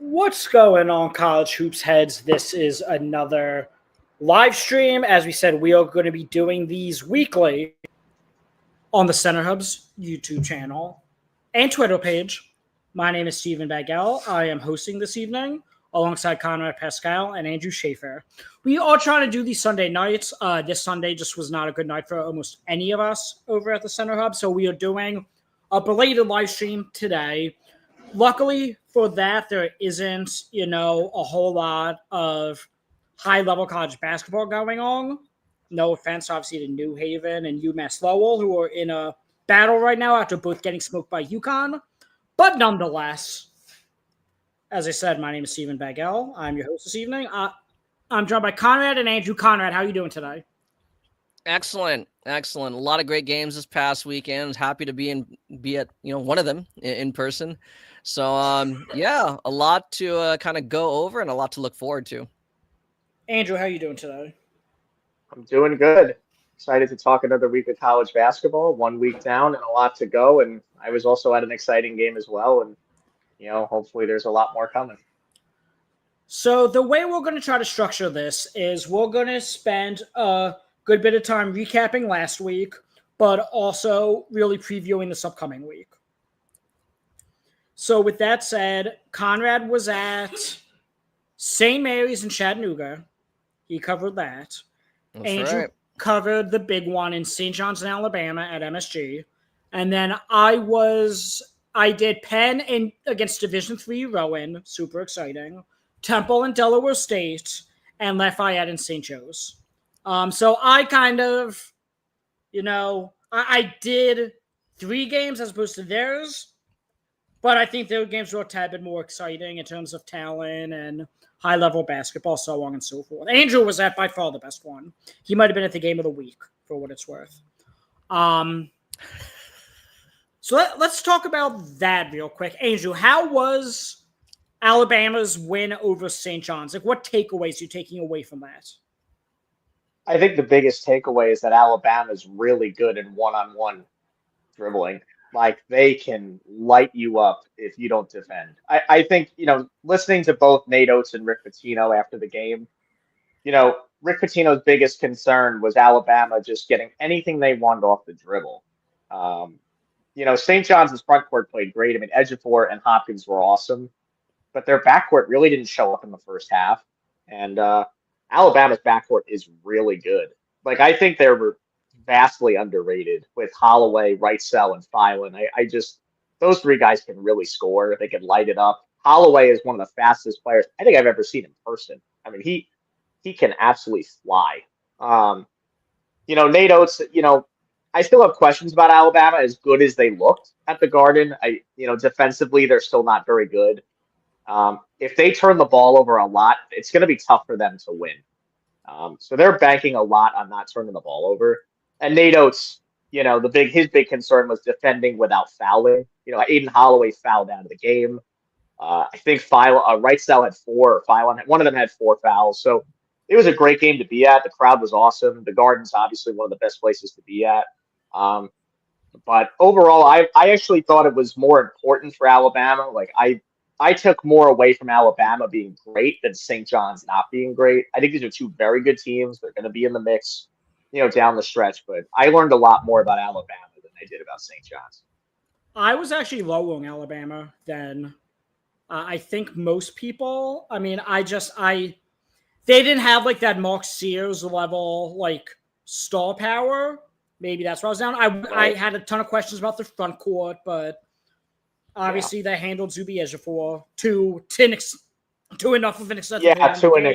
What's going on, college hoops heads? This is another live stream. As we said, we are going to be doing these weekly on the Center Hub's YouTube channel and Twitter page. My name is Stephen Bagell. I am hosting this evening alongside Conrad Pascual and Andrew Schaeffer. We are trying to do these Sunday nights. This Sunday just was not a good night for almost any of us over at the Center Hub, so we are doing a belated live stream today. Luckily for that, there isn't, a whole lot of high-level college basketball going on. No offense, obviously, to New Haven and UMass Lowell, who are in a battle right now after both getting smoked by UConn. But nonetheless, as I said, my name is Stephen Bagell. I'm your host this evening. I'm joined by Conrad and Andrew. Conrad, how are you doing today? Excellent. A lot of great games this past weekend. Happy to be at one of them in person. So a lot to kind of go over and a lot to look forward to. Andrew, how are you doing today? I'm doing good. Excited to talk another week of college basketball. 1 week down and a lot to go. And I was also at an exciting game as well. And hopefully there's a lot more coming. So the way we're going to try to structure this is we're going to spend a good bit of time recapping last week, but also really previewing this upcoming week. So with that said, Conrad was at St. Mary's in Chattanooga. He covered that. That's Andrew right. covered the big one in St. John's in Alabama at MSG. And then I did Penn against Division III Rowan, super exciting. Temple and Delaware State, and Lafayette and St. Joe's. So I kind of, I did 3 games as opposed to theirs, but I think their games were a tad bit more exciting in terms of talent and high-level basketball, so on and so forth. Andrew was at by far the best one. He might have been at the game of the week, for what it's worth. So let's talk about that real quick. Andrew, how was Alabama's win over St. John's? Like, what takeaways are you taking away from that? I think the biggest takeaway is that Alabama's really good in one-on-one dribbling. Like, they can light you up if you don't defend. I think, listening to both Nate Oates and Rick Pitino after the game, Rick Pitino's biggest concern was Alabama just getting anything they wanted off the dribble. St. John's' front court played great. I mean, Ejiofor and Hopkins were awesome, but their backcourt really didn't show up in the first half. And Alabama's backcourt is really good. Like, I think they were vastly underrated with Holloway, Wrightsell, and Filan. Those 3 guys can really score. They can light it up. Holloway is one of the fastest players I think I've ever seen in person. I mean, he can absolutely fly. Nate Oates, I still have questions about Alabama as good as they looked at the Garden. Defensively, they're still not very good. If they turn the ball over a lot, it's going to be tough for them to win. So they're banking a lot on not turning the ball over. And Nate Oates, his big concern was defending without fouling. Aiden Holloway fouled out of the game. I think Wrightsell had 4, or Filan, one of them had 4 fouls. So it was a great game to be at. The crowd was awesome. The Garden's obviously one of the best places to be at. But overall, I actually thought it was more important for Alabama. Like, I took more away from Alabama being great than St. John's not being great. I think these are 2 very good teams. They're going to be in the mix, down the stretch. But I learned a lot more about Alabama than I did about St. John's. I was actually lower on Alabama than I think most people. I mean, they didn't have like that Mark Sears level like star power. Maybe that's why I was down. I had a ton of questions about the front court, but obviously they handled Zuby Ejiofor to enough of an extent. Yeah, to an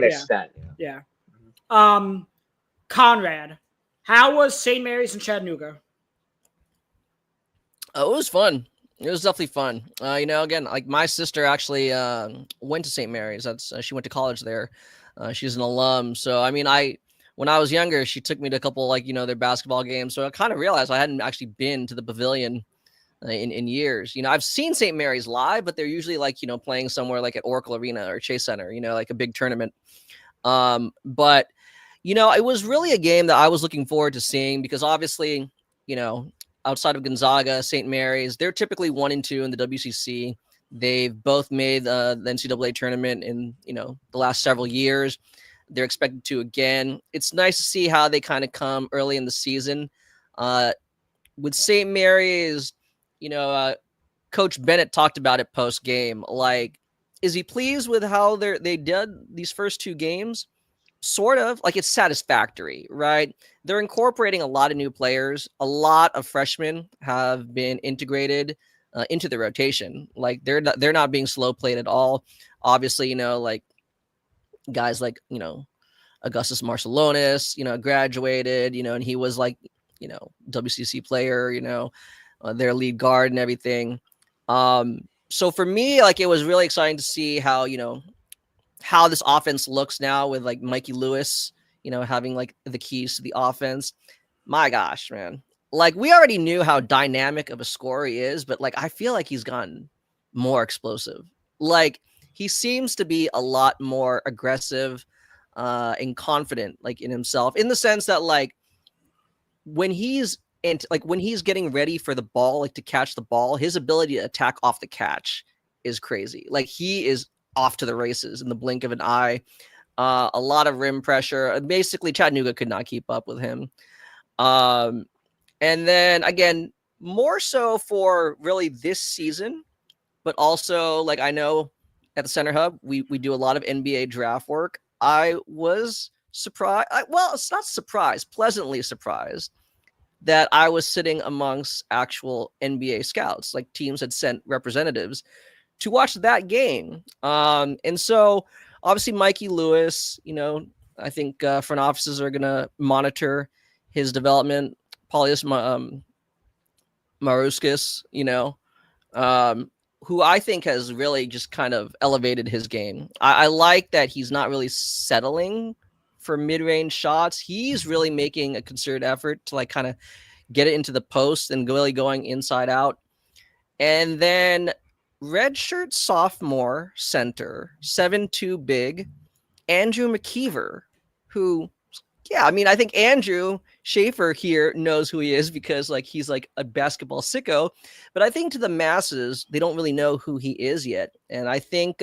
extent. Yeah. Conrad, how was St. Mary's in Chattanooga? Oh, it was fun. It was definitely fun. Again, like my sister actually went to St. Mary's. She went to college there. She's an alum. So, I mean, when I was younger, she took me to a couple their basketball games. So I kind of realized I hadn't actually been to the Pavilion in years. I've seen St. Mary's live, but they're usually playing somewhere like at Oracle Arena or Chase Center, like a big tournament. But it was really a game that I was looking forward to seeing because obviously, outside of Gonzaga, St. Mary's, they're typically 1 and 2 in the WCC. They've both made the NCAA tournament in, the last several years. They're expected to again. It's nice to see how they kind of come early in the season. With St. Mary's, Coach Bennett talked about it post game. Like, is he pleased with how they did these first 2 games? Sort of. Like, it's satisfactory, right? They're incorporating a lot of new players. A lot of freshmen have been integrated into the rotation. Like, they're not being slow played at all. Obviously, like guys like Augustus Marcelonis, graduated, and he was like, WCC player, their lead guard and everything. So for me, like, it was really exciting to see how, how this offense looks now with like Mikey Lewis, having like the keys to the offense. My gosh, man. Like, we already knew how dynamic of a scorer he is, but like, I feel like he's gotten more explosive. Like, he seems to be a lot more aggressive and confident, like, in himself, in the sense that like when he's getting ready for the ball, like to catch the ball, his ability to attack off the catch is crazy. Like, he is off to the races in the blink of an eye. A lot of rim pressure. Basically, Chattanooga could not keep up with him. And then again, more so for really this season, but also, like, I know at the Center Hub, we do a lot of NBA draft work. I was surprised. It's not surprised, pleasantly surprised that I was sitting amongst actual NBA scouts. Like, teams had sent representatives to watch that game. And so obviously Mikey Lewis, I think front offices are going to monitor his development. Paulius Maruskis, who I think has really just kind of elevated his game. I like that he's not really settling for mid-range shots. He's really making a concerted effort to like kind of get it into the post and really going inside out. And then redshirt sophomore center, 7'2" big, Andrew McKeever, who, yeah, I mean, I think Andrew Schaeffer here knows who he is because like he's like a basketball sicko, but I think to the masses, they don't really know who he is yet. And I think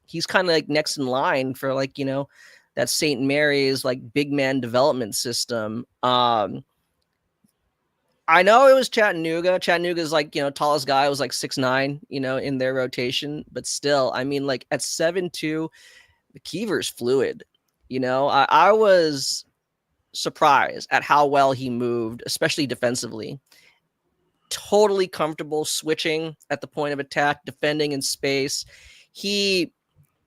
he's kind of like next in line for like, that St. Mary's like big man development system. I know it was Chattanooga. Chattanooga's like, tallest guy was like 6'9", in their rotation, but still, I mean, like at 7'2", McKeever's fluid. I was surprised at how well he moved, especially defensively. Totally comfortable switching at the point of attack, defending in space. He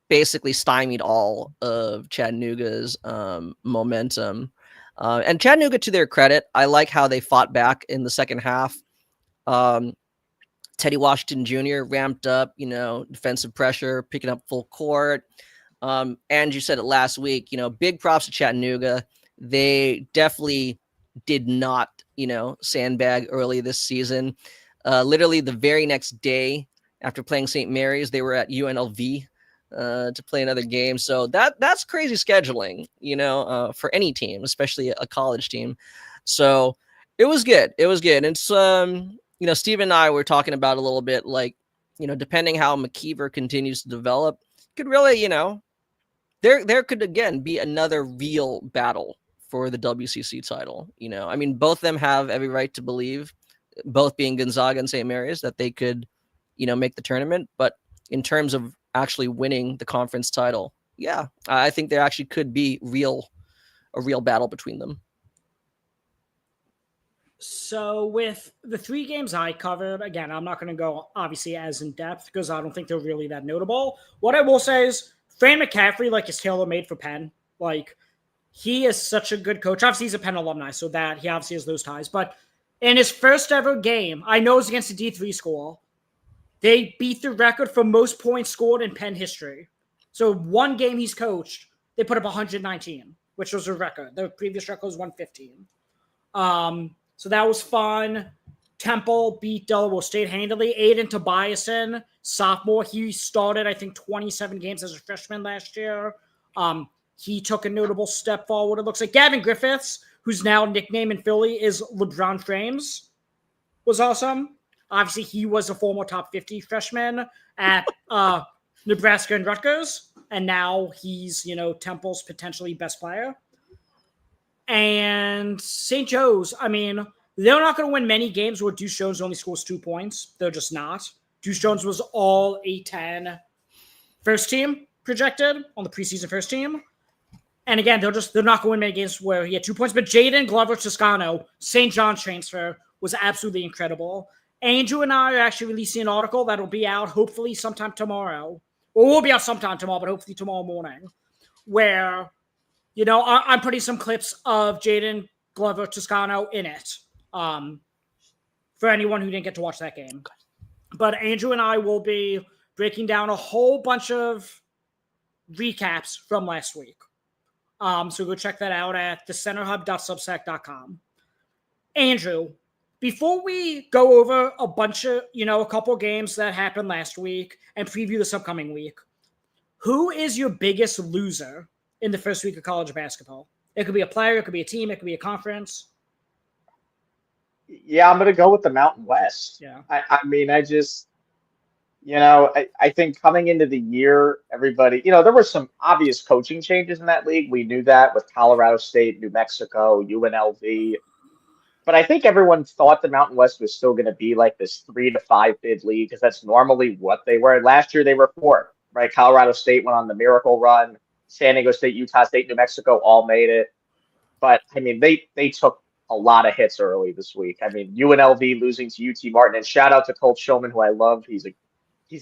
basically stymied all of Chattanooga's momentum. And Chattanooga, to their credit, I like how they fought back in the second half. Teddy Washington Jr. ramped up, defensive pressure, picking up full court. And you said it last week, big props to Chattanooga. They definitely did not, sandbag early this season. Literally the very next day after playing St. Mary's, they were at UNLV to play another game. So that's crazy scheduling, for any team, especially a college team. So it was good. It was good. And so, Steve and I were talking about a little bit, like, depending how McKeever continues to develop, could really, there could again be another real battle for the WCC title. I mean, both of them have every right to believe, both being Gonzaga and St. Mary's, that they could, make the tournament. But in terms of actually winning the conference title, yeah, I think there actually could be a real battle between them. So with the 3 games I covered, again, I'm not going to go obviously as in depth because I don't think they're really that notable. What I will say is Fran McCaffrey, like, is tailor-made for Penn. Like, he is such a good coach. Obviously, he's a Penn alumni, so that he obviously has those ties. But in his first ever game, I know it's against a D3 school, they beat the record for most points scored in Penn history. So one game he's coached, they put up 119, which was a record. The previous record was 115. So that was fun. Temple beat Delaware State handily. Aiden Tobiasen, sophomore, he started, I think, 27 games as a freshman last year. He took a notable step forward, it looks like. Gavin Griffiths, whose now nickname in Philly is LeBron Frames, was awesome. Obviously, he was a former top 50 freshman at Nebraska and Rutgers, and now he's, Temple's potentially best player. And St. Joe's, I mean, they're not going to win many games where Deuce Jones only scores 2 points. They're just not. Deuce Jones was all A-10 first team projected on the preseason first team. And again, they're not going to win many games where he had 2 points. But Jaden Glover-Toscano, St. John's transfer, was absolutely incredible. Andrew and I are actually releasing an article that'll be out hopefully sometime tomorrow. Or will be out sometime tomorrow, but hopefully tomorrow morning. Where, I'm putting some clips of Jaden Glover-Toscano in it. For anyone who didn't get to watch that game. But Andrew and I will be breaking down a whole bunch of recaps from last week. So go check that out at thecenterhub.substack.com. Andrew, before we go over a bunch of, a couple of games that happened last week and preview this upcoming week, who is your biggest loser in the first week of college basketball? It could be a player, it could be a team, it could be a conference. Yeah, I'm going to go with the Mountain West. Yeah. I mean, I just, I think coming into the year, everybody, there were some obvious coaching changes in that league. We knew that with Colorado State, New Mexico, UNLV. But I think everyone thought the Mountain West was still going to be like this 3 to 5 bid league because that's normally what they were. Last year they were 4, right? Colorado State went on the miracle run. San Diego State, Utah State, New Mexico all made it. But I mean, they took a lot of hits early this week. I mean, UNLV losing to UT Martin, and shout out to Colt Showman, who I love. He's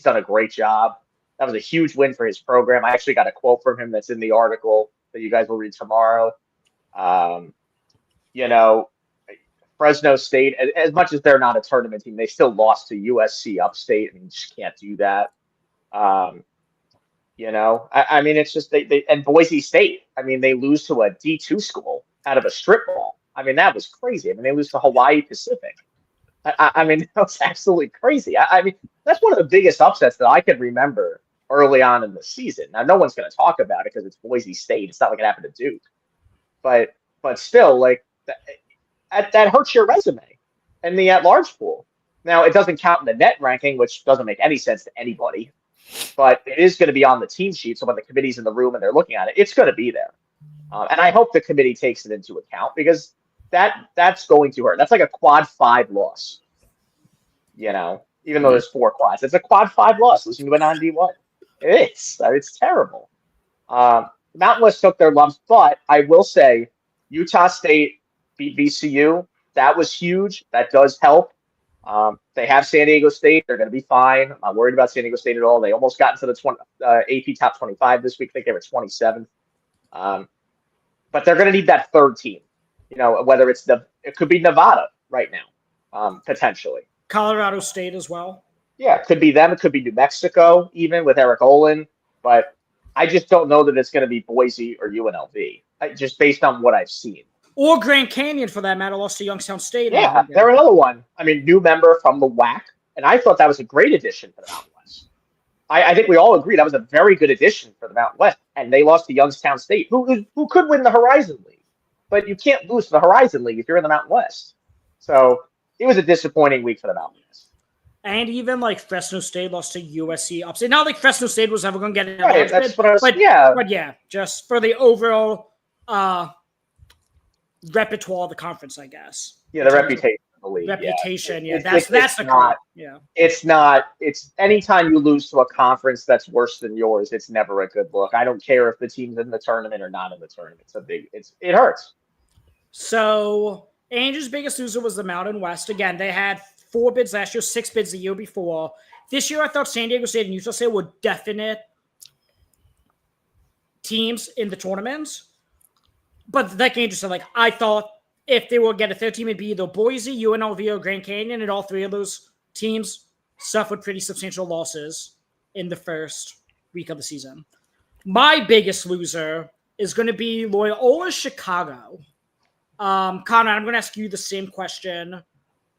done a great job. That was a huge win for his program. I actually got a quote from him that's in the article that you guys will read tomorrow. Fresno State, as much as they're not a tournament team, they still lost to USC Upstate. I mean, you just can't do that. I mean, it's just they and Boise State. I mean, they lose to a D2 school out of a strip ball. I mean, that was crazy. I mean, they lose to Hawaii Pacific. I mean, that was absolutely crazy. I mean, that's one of the biggest upsets that I can remember early on in the season. Now, no one's going to talk about it because it's Boise State. It's not like it happened to Duke. But still, like, that hurts your resume in the at-large pool. Now, it doesn't count in the net ranking, which doesn't make any sense to anybody. But it is going to be on the team sheet. So when the committee's in the room and they're looking at it, it's going to be there. And I hope the committee takes it into account because that's going to hurt. That's like a quad 5 loss. Even though there's 4 quads, it's a quad 5 loss losing to a non-D1. It is. It's terrible. Mountain West took their lumps, but I will say Utah State beat VCU. That was huge. That does help. They have San Diego State. They're going to be fine. I'm not worried about San Diego State at all. They almost got into the AP top 25 this week. I think they were 27th. But they're going to need that third team. Whether it could be Nevada right now, potentially. Colorado State as well. Yeah, it could be them. It could be New Mexico, even with Eric Olin. But I just don't know that it's going to be Boise or UNLV, just based on what I've seen. Or Grand Canyon, for that matter, lost to Youngstown State. Yeah, they're another one. I mean, new member from the WAC. And I thought that was a great addition for the Mountain West. I think we all agree that was a very good addition for the Mountain West. And they lost to Youngstown State, who could win the Horizon League. But you can't lose to the Horizon League if you're in the Mountain West. So it was a disappointing week for the Mountain West. And even like Fresno State lost to USC Upstate. Not like Fresno State was ever going to get it. Right, that's what I was, but yeah, just for the overall repertoire of the conference, I guess. Yeah, the reputation of the league. Reputation, yeah. That's the not. Yeah. It's anytime you lose to a conference that's worse than yours, it's never a good look. I don't care if the team's in the tournament or not in the tournament. It hurts. So Andrew's biggest loser was the Mountain West. Again, they had 4 bids last year, 6 bids the year before. This year, I thought San Diego State and Utah State were definite teams in the tournaments. But like Andrew said, I thought if they would get a third team, it'd be either Boise, UNLV, or Grand Canyon, and all 3 of those teams suffered pretty substantial losses in the first week of the season. My biggest loser is going to be Loyola Chicago. Conrad, I'm going to ask you the same question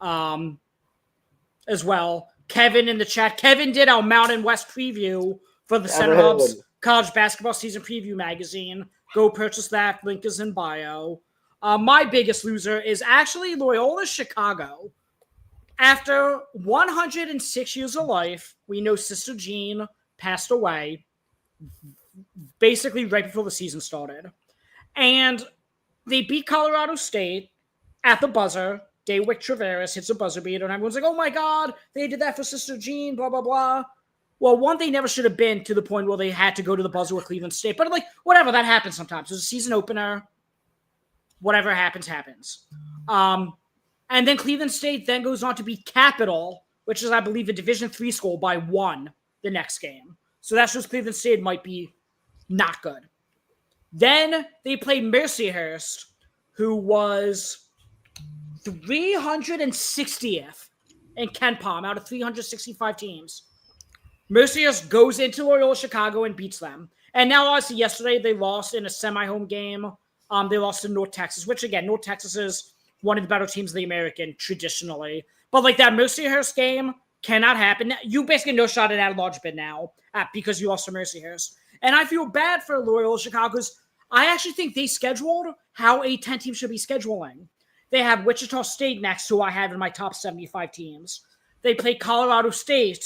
as well. Kevin in the chat. Kevin did our Mountain West preview for the Center Hub's College Basketball Season Preview magazine. Go purchase that. Link is in bio. My biggest loser is actually Loyola Chicago. After 106 years of life, we know Sister Jean passed away basically right before the season started. And they beat Colorado State at the buzzer. Daywick Traveris hits a buzzer beater, and everyone's like, oh my God, they did that for Sister Jean, blah, blah, blah. Well, one, they never should have been to the point where they had to go to the buzzer with Cleveland State. But, like, whatever, that happens sometimes. There's a season opener. Whatever happens, happens. And then Cleveland State then goes on to beat Capital, which is, I believe, a Division III school, by 1 the next game. So that shows Cleveland State might be not good. Then they played Mercyhurst, who was 360th in KenPom out of 365 teams. Mercyhurst goes into Loyola Chicago and beats them. And now, obviously, yesterday they lost in a semi-home game. They lost to North Texas, which, again, North Texas is one of the better teams of the American traditionally. But, like, that Mercyhurst game cannot happen. You basically no shot at a large bid now because you lost to Mercyhurst. And I feel bad for Loyola Chicago because I actually think they scheduled how a 10 team should be scheduling. They have Wichita State next, who I have in my top 75 teams. They play Colorado State,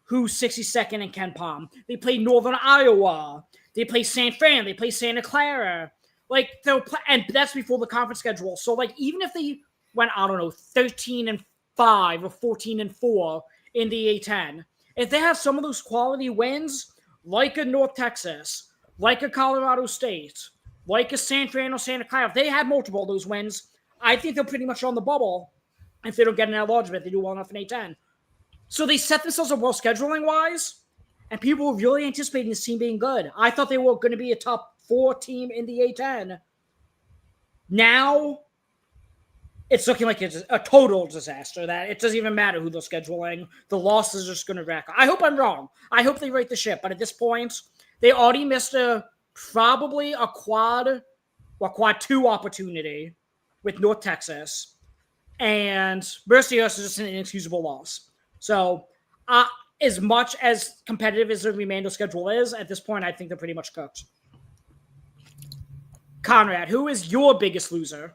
who's 62nd in KenPom. They play Northern Iowa. They play San Fran. They play Santa Clara. Like, they'll play, and that's before the conference schedule. So, like, even if they went, I don't know, 13-5 or 14-4 in the A10, if they have some of those quality wins, like a North Texas, like a Colorado State, like a San Fran or Santa Clara, if they have multiple of those wins, I think they're pretty much on the bubble. If they don't get an enlargement, they do well enough in A10. So they set themselves up well scheduling-wise, and people were really anticipating this team being good. I thought they were going to be a top 4 team in the A10. Now, it's looking like it's a total disaster, that it doesn't even matter who they're scheduling. The losses are just going to rack up. I hope I'm wrong. I hope they right the ship. But at this point, they already missed probably a quad 2 opportunity with North Texas. And Mercyhurst is just an inexcusable loss. So, as much as competitive as the remainder schedule is, at this point, I think they're pretty much cooked. Conrad, who is your biggest loser?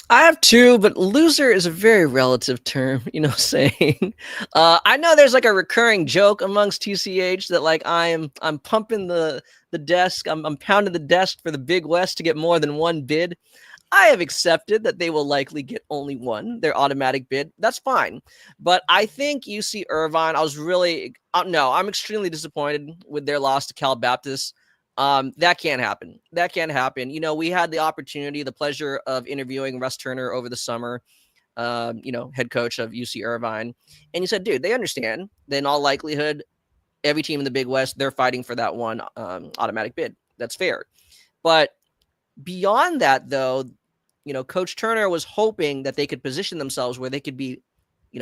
I have 2, but loser is a very relative term, saying. I know there's like a recurring joke amongst TCH that like I'm pumping the desk, I'm pounding the desk for the Big West to get more than one bid. I have accepted that they will likely get only one, their automatic bid. That's fine. But I think UC Irvine, I'm extremely disappointed with their loss to Cal Baptist. That can't happen. We had the opportunity, the pleasure of interviewing Russ Turner over the summer, head coach of UC Irvine. And he said, dude, they understand that in all likelihood, every team in the Big West, they're fighting for that one automatic bid. That's fair. But beyond that, though, Coach Turner was hoping that they could position themselves where they could be,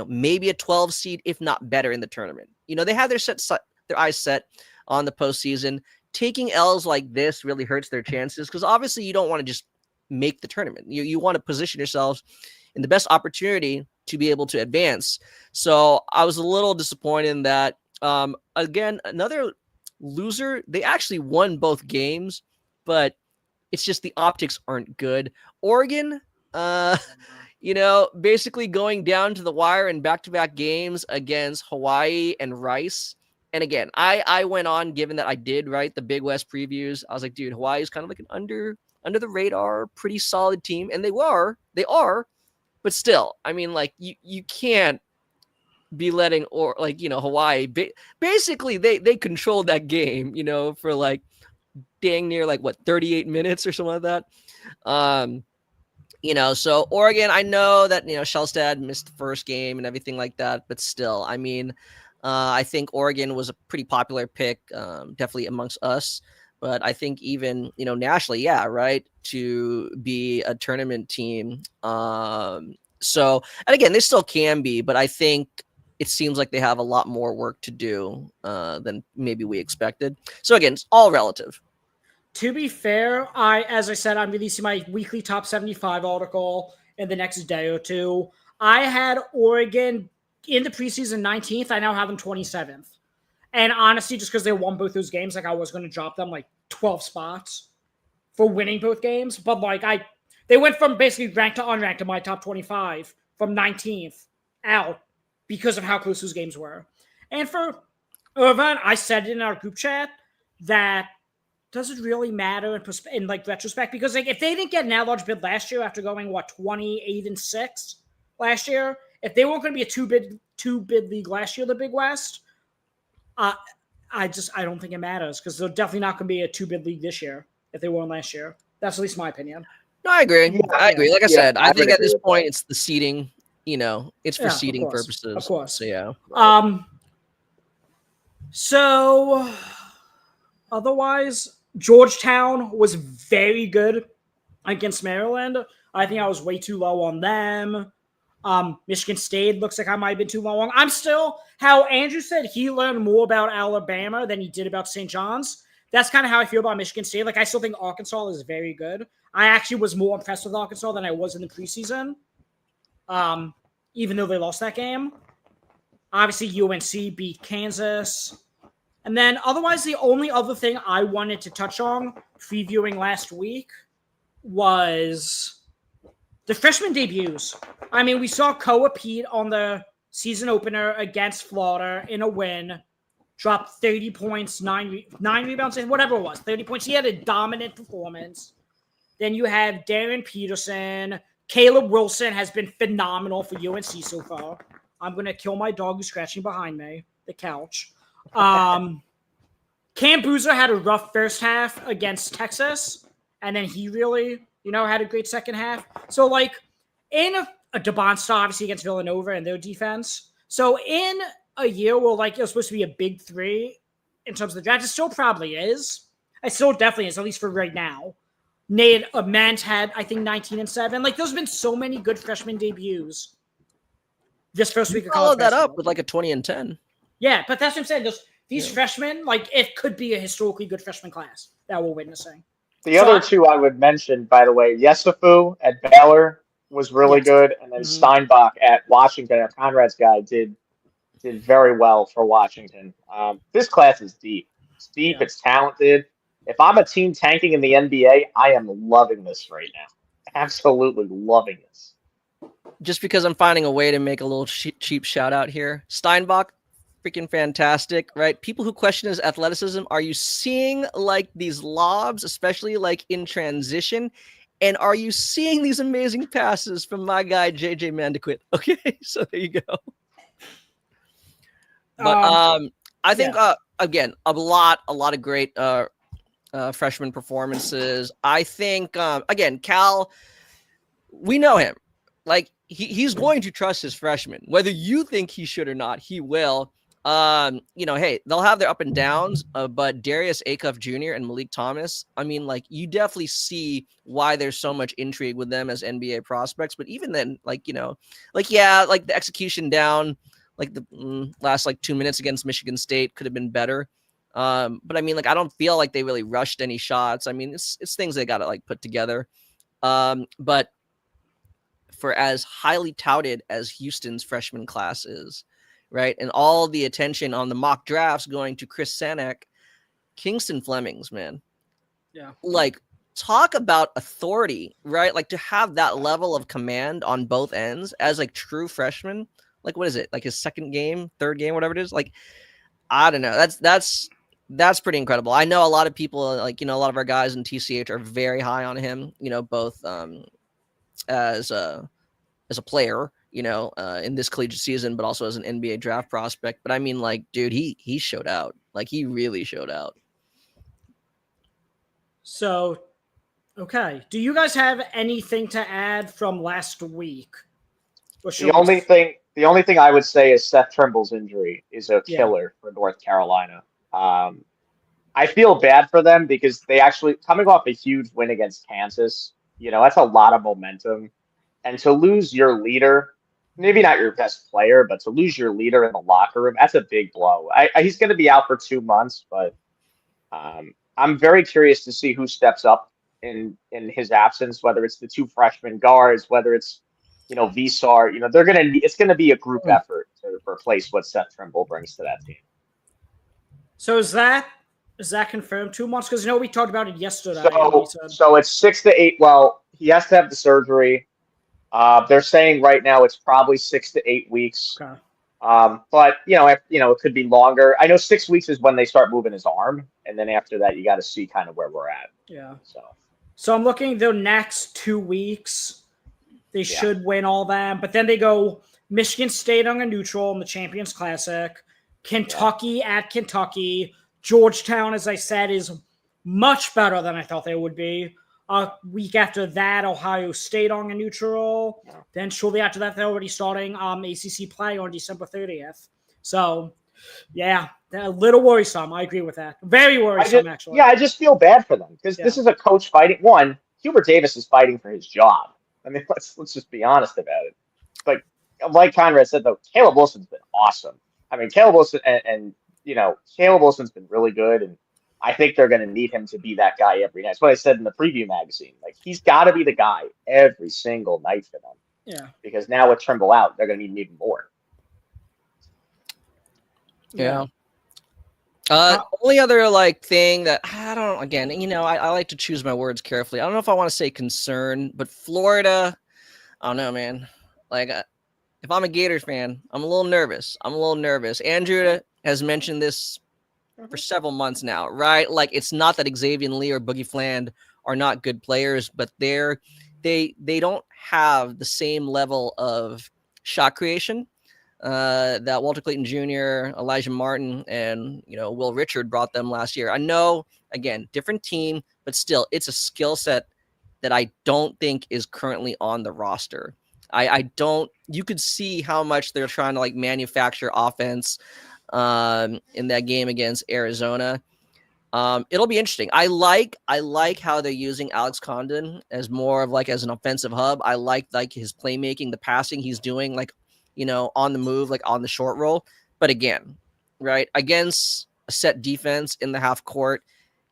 maybe a 12 seed, if not better in the tournament. They had their eyes set on the postseason. Taking L's like this really hurts their chances because obviously you don't want to just make the tournament. You want to position yourselves in the best opportunity to be able to advance. So I was a little disappointed in that. Again, another loser, they actually won both games, but it's just the optics aren't good. Oregon, basically going down to the wire in back-to-back games against Hawaii and Rice. And again, I went on, given that I did write the Big West previews. I was like, dude, Hawaii is kind of like an under the radar, pretty solid team. And they are, but still, I mean, like you can't be letting Hawaii basically they controlled that game, for like dang near 38 minutes or something like that. So Oregon, I know that, Shellstad missed the first game and everything like that, but still, I mean, I think Oregon was a pretty popular pick, definitely amongst us, but I think even, nationally, yeah, right, to be a tournament team. So, and again, they still can be, but I think it seems like they have a lot more work to do than maybe we expected. So again, it's all relative. To be fair, as I said, I'm releasing my weekly top 75 article in the next day or two. I had Oregon in the preseason 19th. I now have them 27th. And honestly, just because they won both those games, I was going to drop them 12 spots for winning both games. But they went from basically ranked to unranked in my top 25 from 19th out because of how close those games were. And for Irvine, I said in our group chat that doesn't really matter in like retrospect, because like if they didn't get an at-large bid last year after going 28-6 last year, if they weren't going to be a two bid league last year, the Big West, I don't think it matters, because they're definitely not going to be a 2-bid league this year if they weren't last year. That's at least my opinion. No, I agree. I agree. Like I said, I think at this point it's the seeding. It's for seeding purposes. Of course. So yeah. So otherwise, Georgetown was very good against Maryland. I think I was way too low on them. Michigan State looks like I might have been too low on. I'm still, how Andrew said he learned more about Alabama than he did about St. John's. That's kind of how I feel about Michigan State. Like, I still think Arkansas is very good. I actually was more impressed with Arkansas than I was in the preseason, even though they lost that game. Obviously, UNC beat Kansas. And then otherwise, the only other thing I wanted to touch on previewing last week was the freshman debuts. I mean, we saw Koa Pete on the season opener against Florida in a win, dropped 30 points, 9 rebounds, and whatever it was, 30 points. He had a dominant performance. Then you have Darren Peterson. Caleb Wilson has been phenomenal for UNC so far. I'm going to kill my dog who's scratching behind me, the couch. Cam Boozer had a rough first half against Texas, and then he really, had a great second half. So, like, in a DeBonsta, obviously, against Villanova and their defense. So, in a year where, like, it was supposed to be a big three in terms of the draft, it still probably is. It still definitely is, at least for right now. Nate Mant had, I think, 19 and 7. Like, there's been so many good freshman debuts this first week of college basketball. Followed that up with, like, a 20 and 10. Yeah, but that's what I'm saying. These freshmen, like, it could be a historically good freshman class that we're witnessing. The other two I would mention, by the way, Yesufu at Baylor was really good, and then Steinbach at Washington, Conrad's guy, did very well for Washington. This class is deep. It's deep. Yeah. It's talented. If I'm a team tanking in the NBA, I am loving this right now. Absolutely loving this. Just because I'm finding a way to make a little cheap shout out here. Steinbach, freaking fantastic, right? People who question his athleticism, are you seeing like these lobs, especially like in transition? And are you seeing these amazing passes from my guy, JJ Mandequit? Okay, so there you go. But I think, again, a lot of great freshman performances. I think, again, Cal, we know him. Like, he's going to trust his freshmen. Whether you think he should or not, he will. Hey, they'll have their up and downs, but Darius Acuff Jr. and Malik Thomas, I mean, like, you definitely see why there's so much intrigue with them as NBA prospects. But even then, like, like the execution down, like the last 2 minutes against Michigan State could have been better. But I mean, like, I don't feel like they really rushed any shots. I mean, it's things they got to like put together. But for as highly touted as Houston's freshman class is, right, and all the attention on the mock drafts going to Chris Sanek, Kingston Flemings, man. Yeah. Like, talk about authority, right? Like, to have that level of command on both ends as like true freshman. Like, what is it? Like his second game, third game, whatever it is. Like, I don't know. That's pretty incredible. I know a lot of people, like, a lot of our guys in TCH are very high on him, both as a player, in this collegiate season, but also as an NBA draft prospect. But I mean, like, dude, he showed out. Like, he really showed out. So, okay. Do you guys have anything to add from last week? The only thing I would say is Seth Trimble's injury is a killer for North Carolina. I feel bad for them because they actually, coming off a huge win against Kansas, that's a lot of momentum. And to lose your leader, maybe not your best player, but to lose your leader in the locker room, that's a big blow. He's going to be out for 2 months, but I'm very curious to see who steps up in his absence, whether it's the two freshman guards, whether it's, Visar, it's going to be a group effort to replace what Seth Trimble brings to that team. So is that confirmed 2 months? Because we talked about it yesterday. So it's 6 to 8. Well, he has to have the surgery. They're saying right now it's probably 6 to 8 weeks. Okay. But it could be longer. I know 6 weeks is when they start moving his arm, and then after that, you got to see kind of where we're at. Yeah. So I'm looking the next 2 weeks. They should win all them, but then they go Michigan State on a neutral in the Champions Classic, Kentucky at Kentucky, Georgetown, as I said, is much better than I thought they would be. A week after that, Ohio State on a neutral. Yeah. Then shortly after that, they're already starting ACC play on December 30th. So, yeah, a little worrisome. I agree with that. Very worrisome, actually. Yeah, I just feel bad for them because this is a coach fighting. One, Hubert Davis is fighting for his job. I mean, let's just be honest about it. But like Conrad said, though, Caleb Wilson's been awesome. I mean, Caleb Wilson and Caleb Wilson's been really good, and I think they're going to need him to be that guy every night. That's what I said in the preview magazine. Like, he's got to be the guy every single night for them. Yeah. Because now with Trimble out, they're going to need him even more. Yeah. Only other thing that I don't, again, I like to choose my words carefully. I don't know if I want to say concern, but Florida, I don't know, man. If I'm a Gators fan, I'm a little nervous. Andrew has mentioned this for several months now, right? It's not that Xavier Lee or Boogie Fland are not good players, but they don't have the same level of shot creation that Walter Clayton Jr., Elijah Martin, and Will Richard brought them last year. I know, again, different team, but still, it's a skill set that I don't think is currently on the roster. I don't. You could see how much they're trying to manufacture offense in that game against Arizona. It'll be interesting. I like how they're using Alex Condon as more of as an offensive hub. I like his playmaking, the passing he's doing, on the move, on the short roll. But again, right, against a set defense in the half court,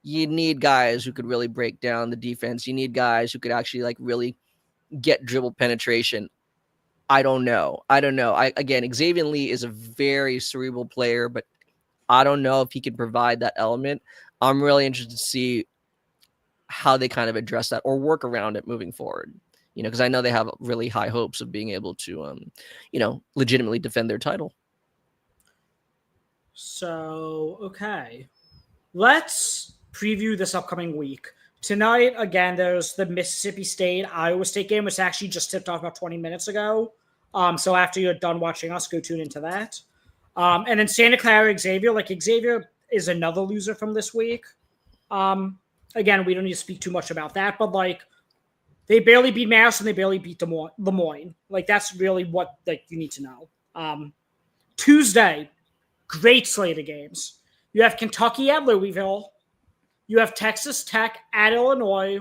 you need guys who could really break down the defense. You need guys who could actually really get dribble penetration. I don't know. Again, Xavier Lee is a very cerebral player, but I don't know if he can provide that element. I'm really interested to see how they kind of address that or work around it moving forward. Because I know they have really high hopes of being able to, legitimately defend their title. So, okay. Let's preview this upcoming week. Tonight, again, there's the Mississippi State-Iowa State game, which actually just tipped off about 20 minutes ago. So after you're done watching us, go tune into that. And then Santa Clara, Xavier. Xavier is another loser from this week. Again, we don't need to speak too much about that, but, they barely beat Madison, they barely beat Des Moines. That's really what, you need to know. Tuesday, great slate of games. You have Kentucky at Louisville. You have Texas Tech at Illinois.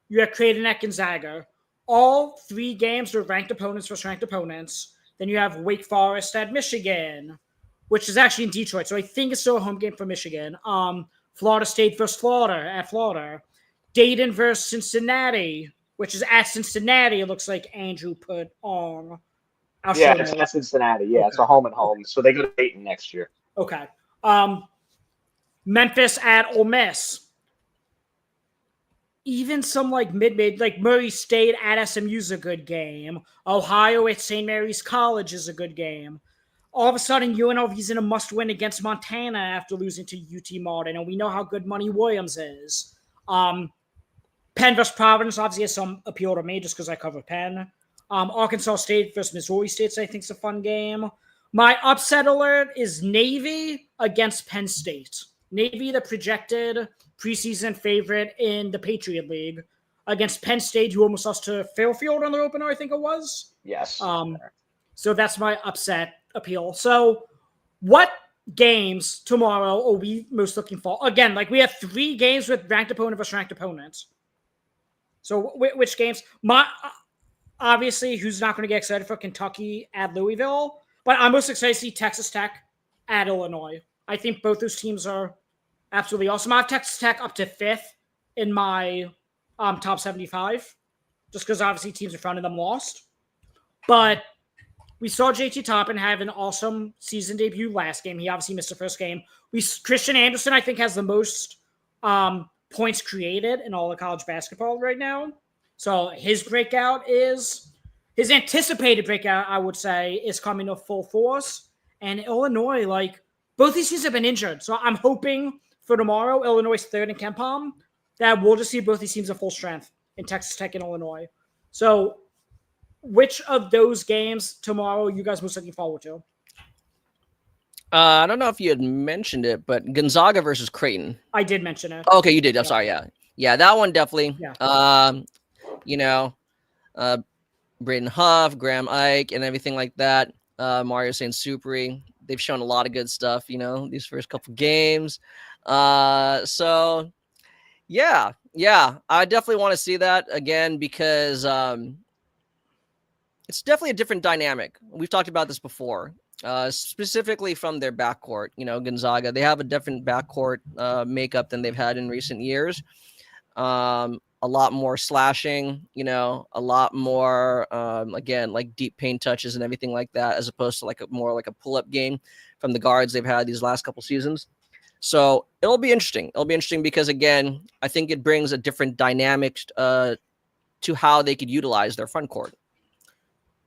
You have Creighton at Gonzaga. All 3 games are ranked opponents versus ranked opponents. Then you have Wake Forest at Michigan, which is actually in Detroit. So I think it's still a home game for Michigan. Florida State versus Florida at Florida. Dayton versus Cincinnati, which is at Cincinnati. It looks like Andrew put on. It's at Cincinnati. Yeah, okay. It's a home and home. So they go to Dayton next year. Okay. Memphis at Ole Miss. Even some mid, Murray State at SMU is a good game. Ohio at St. Mary's College is a good game. All of a sudden, UNLV's in a must-win against Montana after losing to UT Martin, and we know how good Money Williams is. Penn versus Providence obviously has some appeal to me just because I cover Penn. Arkansas State versus Missouri State, I think, is a fun game. My upset alert is Navy against Penn State. Navy, the projected preseason favorite in the Patriot League, against Penn State, who almost lost to Fairfield on their opener, I think it was. Yes. So that's my upset appeal. So what games tomorrow are we most looking for? Again, we have 3 games with ranked opponent versus ranked opponents. So which games? Obviously, who's not going to get excited for Kentucky at Louisville? But I'm most excited to see Texas Tech at Illinois. I think both those teams are absolutely awesome. I have Texas Tech up to 5th in my top 75, just because obviously teams in front of them lost. But we saw JT Toppin have an awesome season debut last game. He obviously missed the first game. Christian Anderson, I think, has the most points created in all of college basketball right now. So his breakout is his anticipated breakout, I would say, is coming to full force. And Illinois, like, both these teams have been injured. So I'm hoping for tomorrow, Illinois' third in KenPom, that we'll just see both these teams at full strength in Texas Tech and Illinois. So which of those games tomorrow you guys most looking forward to? I don't know if you had mentioned it, but Gonzaga versus Creighton. I did mention it. Okay, you did. I'm sorry. Yeah, that one definitely. Yeah. You know, Braden Huff, Graham Ike, and everything like that. Mario St. Superi. They've shown a lot of good stuff, these first couple games. So yeah, I definitely want to see that again because it's definitely a different dynamic. We've talked about this before, specifically from their backcourt. Gonzaga, they have a different backcourt makeup than they've had in recent years. A lot more slashing, a lot more, again, like deep paint touches and everything like that, as opposed to more like a pull-up game from the guards they've had these last couple seasons. So it'll be interesting. It'll be interesting because, again, I think it brings a different dynamic to how they could utilize their front court.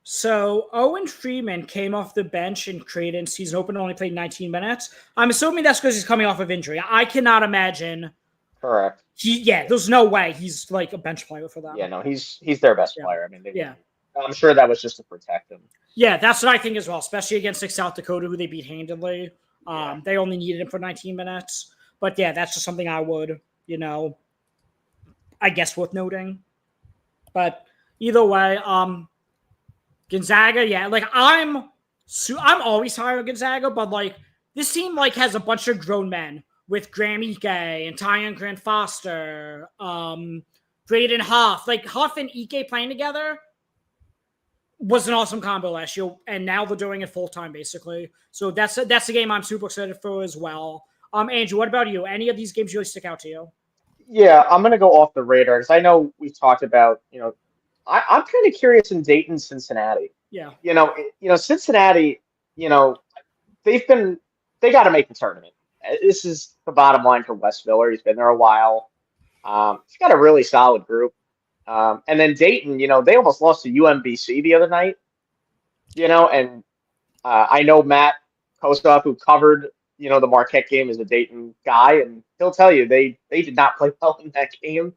So Owen Freeman came off the bench in Creighton's season opener, only played 19 minutes. I'm assuming that's because he's coming off of injury. I cannot imagine. Correct. There's no way he's like a bench player for them. Yeah, no, he's their best player. I mean, yeah, I'm sure that was just to protect him. Yeah, that's what I think as well, especially against South Dakota, who they beat handedly. They only needed him for 19 minutes. But yeah, that's just something I would, I guess worth noting. But either way, Gonzaga, yeah, like I'm always high on Gonzaga, but like this team like has a bunch of grown men with Graham Ike and Tyon Grant Foster, Braden Huff. Like Huff and Ike playing together was an awesome combo last year, and now they're doing it full time basically. So that's a game I'm super excited for as well. Andrew, what about you? Any of these games really stick out to you? Yeah, I'm gonna go off the radar because I know we've talked about, I'm kind of curious in Dayton, Cincinnati. Yeah. Cincinnati, they got to make the tournament. This is the bottom line for Wes Miller. He's been there a while. He's got a really solid group. And then Dayton, they almost lost to UMBC the other night. And I know Matt Kostoff, who covered, the Marquette game, is a Dayton guy, and he'll tell you they did not play well in that game.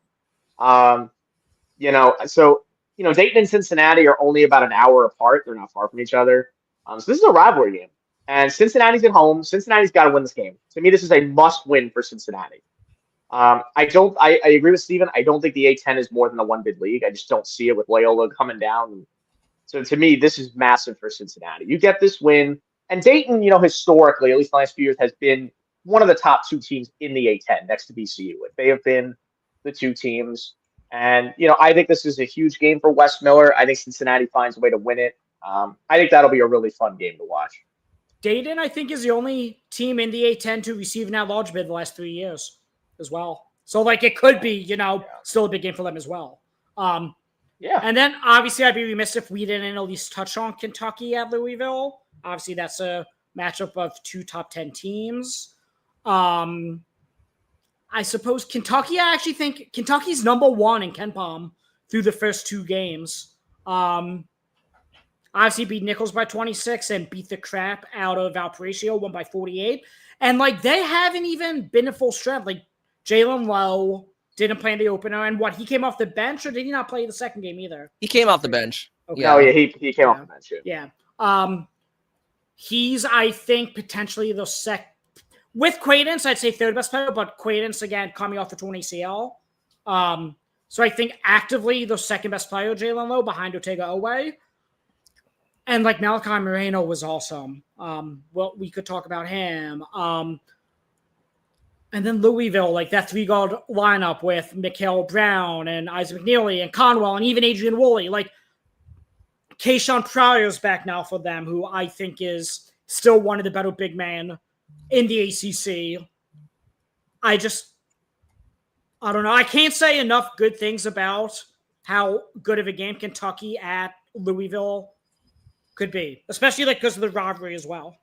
So Dayton and Cincinnati are only about an hour apart. They're not far from each other. So this is a rivalry game. And Cincinnati's at home. Cincinnati's got to win this game. To me, this is a must-win for Cincinnati. I agree with Steven. I don't think the A-10 is more than a one-bid league. I just don't see it with Loyola coming down. So to me, this is massive for Cincinnati. You get this win. And Dayton, historically, at least the last few years, has been one of the top two teams in the A-10 next to VCU. They have been the two teams. And, I think this is a huge game for Wes Miller. I think Cincinnati finds a way to win it. I think that'll be a really fun game to watch. Dayton, I think, is the only team in the A-10 to receive an at-large bid the last 3 years as well. So, it could be, still a big game for them as well. Yeah. And then, obviously, I'd be remiss if we didn't at least touch on Kentucky at Louisville. Obviously, that's a matchup of two top 10 teams. I suppose Kentucky, I actually think Kentucky's number one in KenPom through the first two games. Obviously beat Nichols by 26 and beat the crap out of Valparaiso, won by 48. And, they haven't even been at full strength. Jalen Lowe didn't play in the opener. And he came off the bench, or did he not play the second game either? He came off the bench. Okay. No, yeah, he came off the bench. Yeah. He's, I think, potentially the with Quaidance, I'd say third best player, but Quaidance, again, coming off the torn ACL. So I think actively the second best player, Jalen Lowe, behind Ortega Owe. And Malachi Moreno was awesome. We could talk about him. And then Louisville, that three-guard lineup with Mikael Brown and Isaac McNeely and Conwell and even Adrian Woolley. Keyshawn Pryor's back now for them, who I think is still one of the better big men in the ACC. I don't know. I can't say enough good things about how good of a game Kentucky at Louisville could be, especially because of the rivalry as well.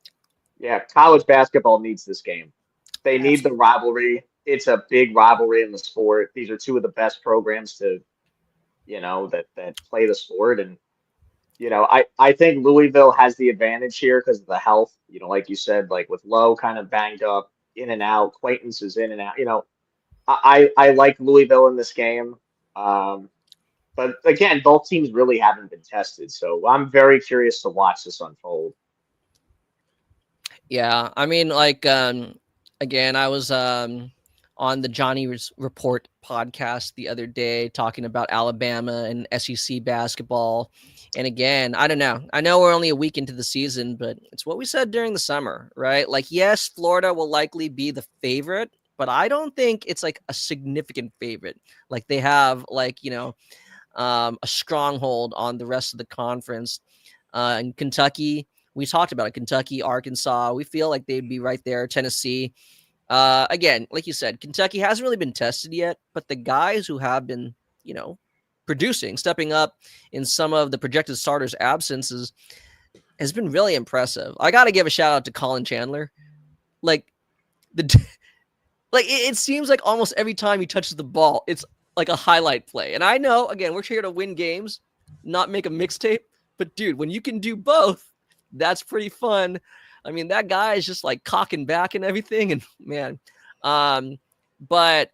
Yeah, college basketball needs this game. They need the rivalry. It's a big rivalry in the sport. These are two of the best programs to, that play the sport. And I think Louisville has the advantage here because of the health. Like you said, like with Lowe kind of banged up, in and out, Quaintance is in and out. I like Louisville in this game. But again, both teams really haven't been tested, so I'm very curious to watch this unfold. Yeah, I mean, like, again, I was on the Report podcast the other day talking about Alabama and SEC basketball. And again, I don't know. I know we're only a week into the season, but it's what we said during the summer, right? Like, yes, Florida will likely be the favorite, but I don't think it's like a significant favorite. Like they have, like, a stronghold on the rest of the conference. In Kentucky, we talked about it. Kentucky, Arkansas, we feel like they'd be right there. Tennessee. Again, like you said, Kentucky hasn't really been tested yet, but the guys who have been, producing, stepping up in some of the projected starters' absences has been really impressive. I got to give a shout out to Colin Chandler. Like it seems like almost every time he touches the ball, it's like a highlight play. And I know, again, we're here to win games, not make a mixtape. But dude, when you can do both, that's pretty fun. I mean, that guy is just like cocking back and everything. And man, but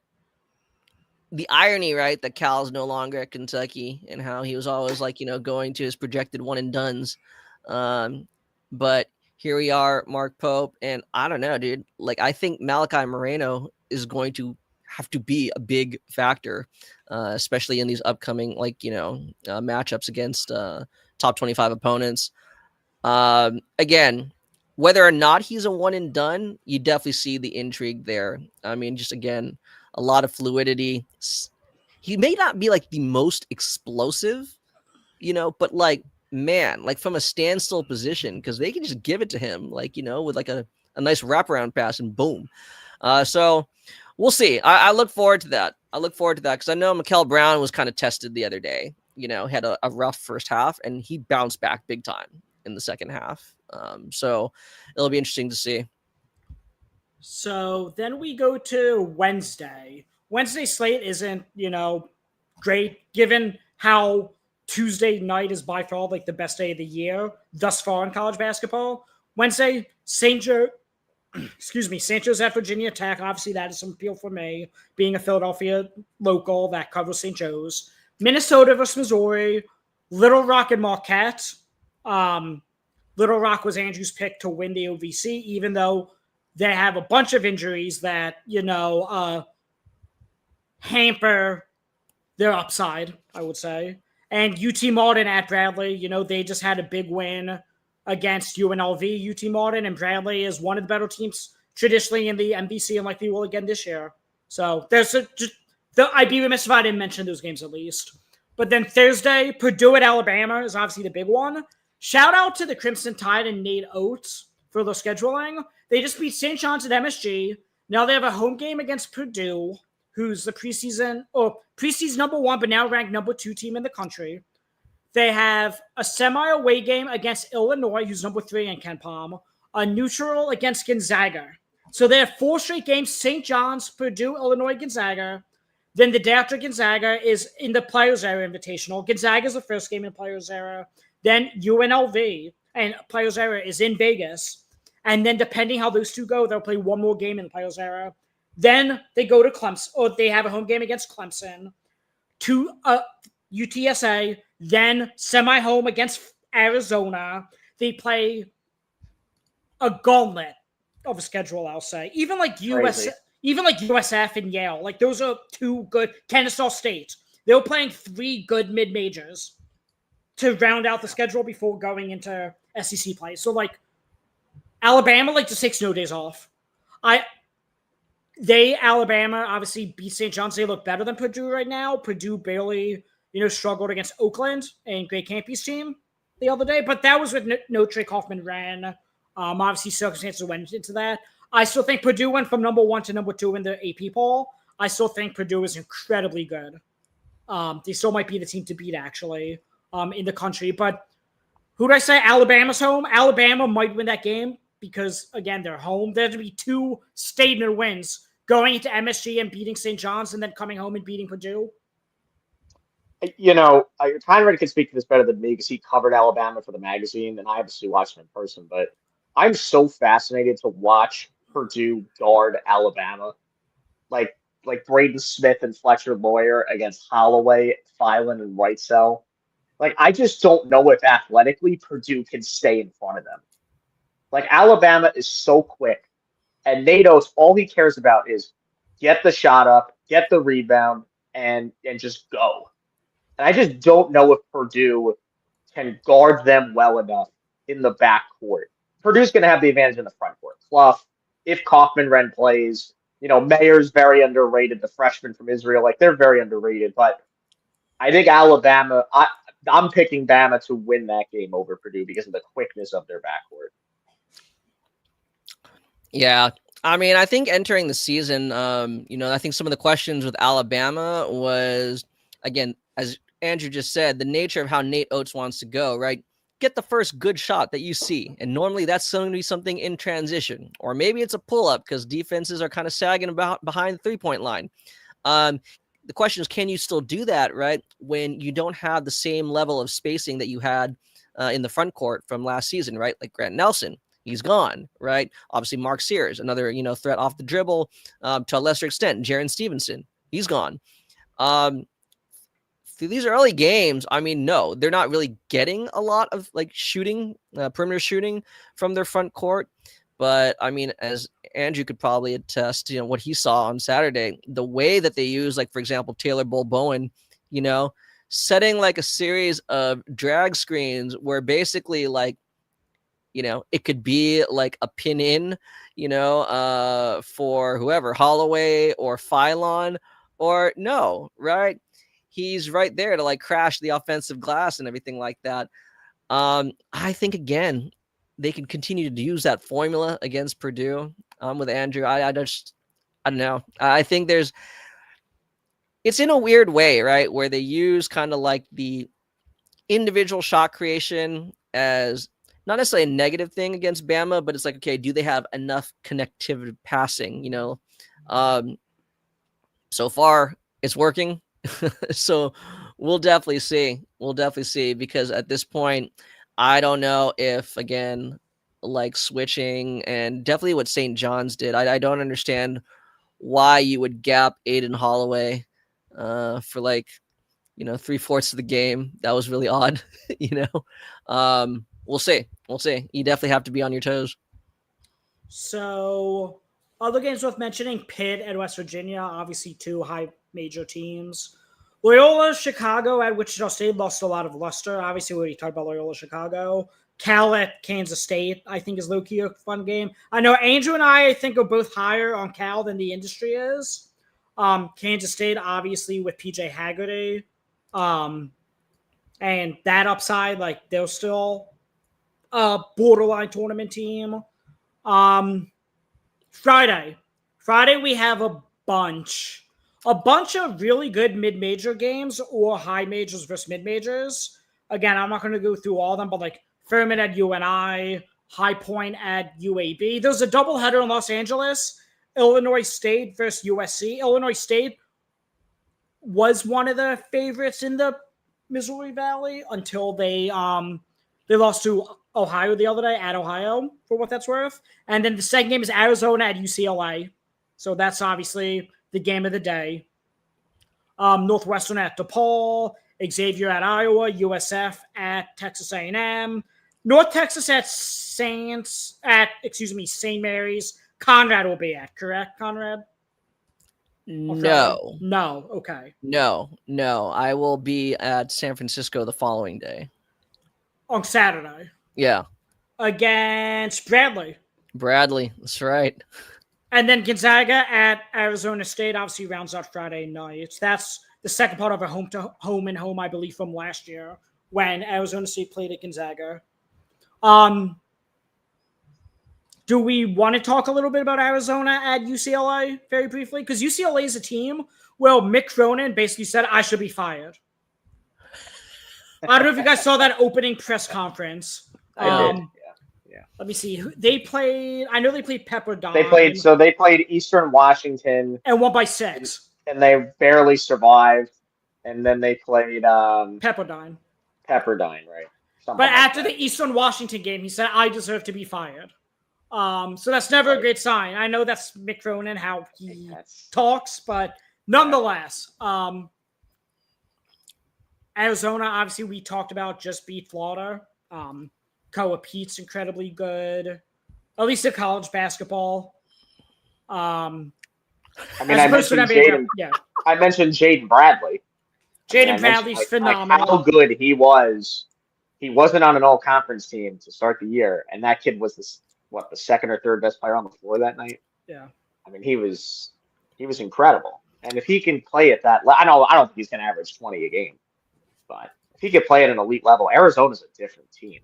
the irony, right, that Cal's no longer at Kentucky and how he was always like, going to his projected one and dones. But here we are, Mark Pope. And I don't know, dude. Like, I think Malachi Moreno is going to have to be a big factor, especially in these upcoming, matchups against top 25 opponents. Again, whether or not he's a one and done, you definitely see the intrigue there. I mean, just again, a lot of fluidity. He may not be like the most explosive, but like, man, like from a standstill position, because they can just give it to him, like, with like a nice wraparound pass and boom. So we'll see. I look forward to that. Because I know Mikael Brown was kind of tested the other day, had a rough first half and he bounced back big time in the second half. So it'll be interesting to see. So then we go to Wednesday. Wednesday's slate isn't, great given how Tuesday night is by far like the best day of the year thus far in college basketball. Wednesday, St. Joseph, Virginia Tech. Obviously, that is some appeal for me, being a Philadelphia local that covers St. Joe's. Minnesota versus Missouri. Little Rock and Marquette. Little Rock was Andrew's pick to win the OVC, even though they have a bunch of injuries that, hamper their upside, I would say. And UT Martin at Bradley, they just had a big win against UNLV. UT Martin and Bradley is one of the better teams traditionally in the MVC and likely will again this year. So I'd be remiss if I didn't mention those games at least. But then Thursday, Purdue at Alabama is obviously the big one. Shout out to the Crimson Tide and Nate Oates for the scheduling. They just beat St. John's at MSG. Now they have a home game against Purdue, who's the preseason number 1, but now ranked number 2 team in the country. They have a semi-away game against Illinois, who's number 3 in Ken Palm, a neutral against Gonzaga. So they have 4 straight games, St. John's, Purdue, Illinois, Gonzaga. Then the day after Gonzaga is in the Players Era Invitational. Gonzaga is the first game in Players Era. Then UNLV and Players Era is in Vegas. And then depending how those two go, they'll play one more game in the Players Era. Then they go to Clemson, or they have a home game against Clemson, to UTSA, then semi-home against Arizona. They play a gauntlet of a schedule, I'll say. Even like USF and Yale, like those are 2 good. Kennesaw State, they were playing 3 good mid-majors to round out the schedule before going into SEC play. So like Alabama, like just takes no days off. Alabama obviously beat St. John's. They look better than Purdue right now. Purdue barely, struggled against Oakland and Greg Campy's team the other day, but that was with no Trey Kaufman-Renn. Obviously circumstances went into that. I still think Purdue went from number 1 to number 2 in the AP poll. I still think Purdue is incredibly good. They still might be the team to beat actually in the country, but who did I say? Alabama's home. Alabama might win that game because, again, they're home. There'd be 2 statement wins going into MSG and beating St. John's and then coming home and beating Purdue. Conrad can speak to this better than me because he covered Alabama for the magazine, and I obviously watched him in person. But I'm so fascinated to watch Purdue guard Alabama, like Braden Smith and Fletcher Lawyer against Holloway, Filan, and Wrightsell. Like, I just don't know if athletically Purdue can stay in front of them. Like, Alabama is so quick, and Nate Oates, all he cares about is get the shot up, get the rebound, and just go. And I just don't know if Purdue can guard them well enough in the backcourt. Purdue's going to have the advantage in the front court. Clough, if Kaufman-Renn plays, Mayer's very underrated. The freshman from Israel, they're very underrated. But I think Alabama, I'm picking Bama to win that game over Purdue because of the quickness of their backcourt. Yeah. I mean, I think entering the season, I think some of the questions with Alabama was, again, as Andrew just said, the nature of how Nate Oates wants to go, right? Get the first good shot that you see. And normally that's going to be something in transition, or maybe it's a pull-up because defenses are kind of sagging behind the three-point line. The question is, can you still do that, right, when you don't have the same level of spacing that you had in the front court from last season, right? Like Grant Nelson, he's gone, right? Obviously, Mark Sears, another threat off the dribble to a lesser extent. Jaren Stevenson, he's gone. Through these early games, I mean, no, they're not really getting a lot of shooting, perimeter shooting from their front court. But I mean, as Andrew could probably attest, what he saw on Saturday, the way that they use, for example, Taylor Bull-Bowen, setting a series of drag screens where basically it could be a pin in, for whoever, Holloway or Filan, or no, right? He's right there to crash the offensive glass and everything like that. I think, again, they can continue to use that formula against Purdue. With Andrew, I don't know. I think it's in a weird way, right, where they use kind of the individual shot creation as not necessarily a negative thing against Bama, but it's okay, do they have enough connectivity passing? So far it's working. So we'll definitely see, because at this point, I don't know if, again, switching, and definitely what St. John's did, I don't understand why you would gap Aiden Holloway for 3/4 of the game. That was really odd. We'll see. You definitely have to be on your toes. So other games worth mentioning: Pitt and West Virginia, obviously two high major teams. Loyola Chicago at Wichita State lost a lot of luster. Obviously, we already talked about Loyola Chicago. Cal at Kansas State, I think, is low-key a fun game. I know Andrew and I think, are both higher on Cal than the industry is. Kansas State, obviously, with PJ Haggerty. And that upside, they're still a borderline tournament team. Friday, we have a bunch of really good mid-major games, or high majors versus mid-majors. Again, I'm not going to go through all of them, but Furman at UNI, High Point at UAB. There's a doubleheader in Los Angeles, Illinois State versus USC. Illinois State was one of the favorites in the Missouri Valley until they lost to Ohio the other day at Ohio, for what that's worth. And then the second game is Arizona at UCLA. So that's obviously the game of the day. Northwestern at DePaul, Xavier at Iowa, USF at Texas A&M, North Texas at St. Mary's. Conrad will be at, correct, Conrad? No. Okay. No. I will be at San Francisco the following day. On Saturday. Yeah. Against Bradley. That's right. And then Gonzaga at Arizona State obviously rounds out Friday nights. That's the second part of a home and home, I believe, from last year when Arizona State played at Gonzaga. Do we want to talk a little bit about Arizona at UCLA very briefly? Because UCLA is a team where Mick Cronin basically said, I should be fired. I don't know if you guys saw that opening press conference. I did. Yeah. Let me see. They played. I know they played Pepperdine. They played Eastern Washington and won by 6. And they barely survived. and then they played Pepperdine. Pepperdine, right? But after the Eastern Washington game, he said, "I deserve to be fired." So that's never a great sign. I know that's Mick Cronin, how he talks, but nonetheless, Arizona, obviously, we talked about, just beat Florida. Koa Pete's incredibly good, at least in college basketball. I mentioned Jaden Bradley. Jaden Bradley's phenomenal. How good he was. He wasn't on an all-conference team to start the year, and that kid was the second or third best player on the floor that night. Yeah. I mean, he was incredible. And if he can play at that level, I don't think he's going to average 20 a game, but if he could play at an elite level, Arizona's a different team.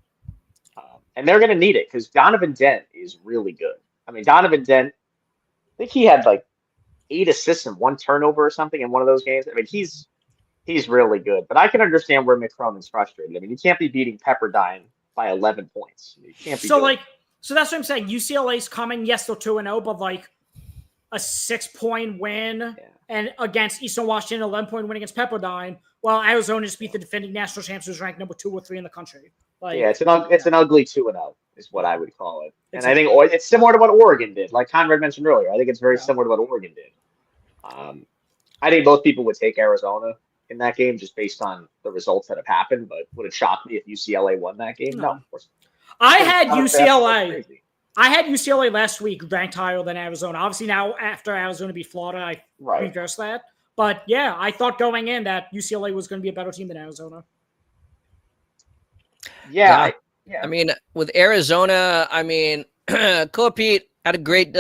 And they're going to need it because Donovan Dent is really good. I mean, Donovan Dent, I think he had like 8 assists and 1 turnover or something in one of those games. I mean, he's really good. But I can understand where Mick Cronin's frustrated. I mean, you can't be beating Pepperdine by 11 points. You can't be so that's what I'm saying. UCLA's coming. Yes, they're 2-0, but like a 6-point win and against Eastern Washington, 11-point win against Pepperdine, while Arizona just beat the defending national champs, who's ranked number 2 or 3 in the country. Like, it's an ugly 2-0 is what I would call it. And I think it's similar to what Oregon did. Like Conrad mentioned earlier, I think it's very similar to what Oregon did. I think most people would take Arizona in that game just based on the results that have happened, but would it shock me if UCLA won that game? No, of course. I had UCLA last week ranked higher than Arizona. Obviously now after Arizona beat Florida, I reversed that. But yeah, I thought going in that UCLA was going to be a better team than Arizona. Yeah. I mean, with Arizona, I mean, Koa Pete had a great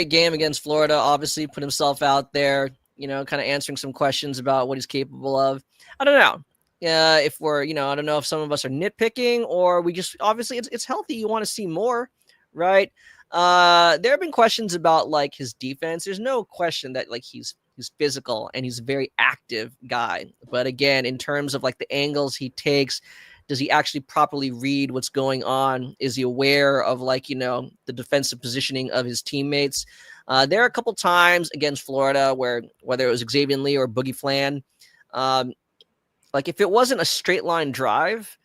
game against Florida, obviously put himself out there, kind of answering some questions about what he's capable of. I don't know. If we're, I don't know if some of us are nitpicking or we just, obviously it's healthy. You want to see more, right? There have been questions about like his defense. There's no question that like he's physical and he's a very active guy. But again, in terms of like the angles he takes, does he actually properly read what's going on? Is he aware of like, the defensive positioning of his teammates? There are a couple times against Florida where whether it was Xavier Lee or Boogie Flan, like if it wasn't a straight line drive,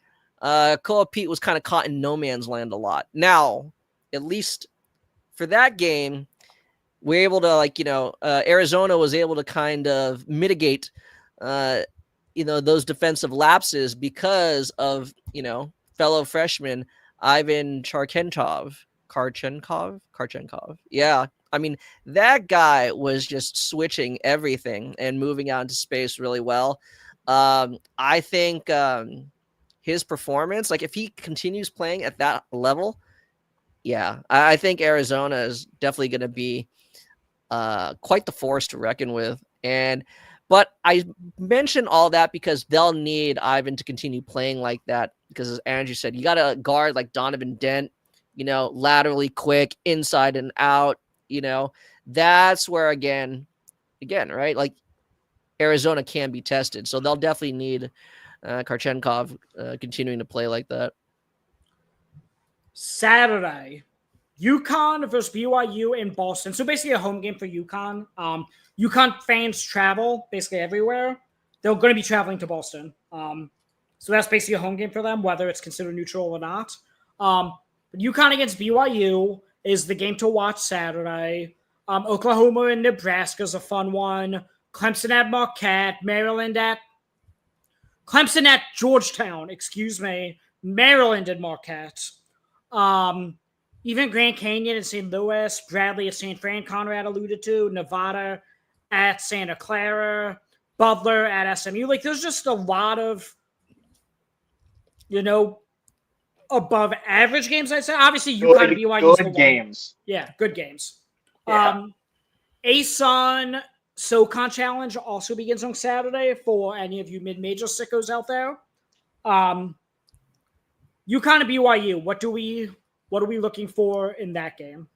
Koa Pete was kind of caught in no man's land a lot. Now, at least for that game, we're able to Arizona was able to kind of mitigate, those defensive lapses because of, fellow freshman Ivan Karchenkov. Yeah. I mean, that guy was just switching everything and moving out into space really well. I think his performance, like if he continues playing at that level, I think Arizona is definitely going to be quite the force to reckon with. But I mention all that because they'll need Ivan to continue playing like that. Because as Andrew said, you got to guard like Donovan Dent, laterally quick, inside and out. That's where again, right? Like Arizona can be tested. So they'll definitely need Karchenkov continuing to play like that. Saturday, UConn versus BYU in Boston. So basically a home game for UConn. UConn fans travel basically everywhere. They're going to be traveling to Boston. So that's basically a home game for them, whether it's considered neutral or not. But UConn against BYU is the game to watch Saturday. Oklahoma and Nebraska is a fun one. Clemson at Marquette. Clemson at Georgetown, Maryland and Marquette. Even Grand Canyon and St. Louis, Bradley at St. Fran, Conrad alluded to, Nevada at Santa Clara, Butler at SMU. Like, there's just a lot of, above average games, I'd say. Obviously, UConn and BYU. Good games. Yeah, good games. Yeah. ASUN SoCon Challenge also begins on Saturday for any of you mid-major sickos out there. UConn and BYU, what are we looking for in that game?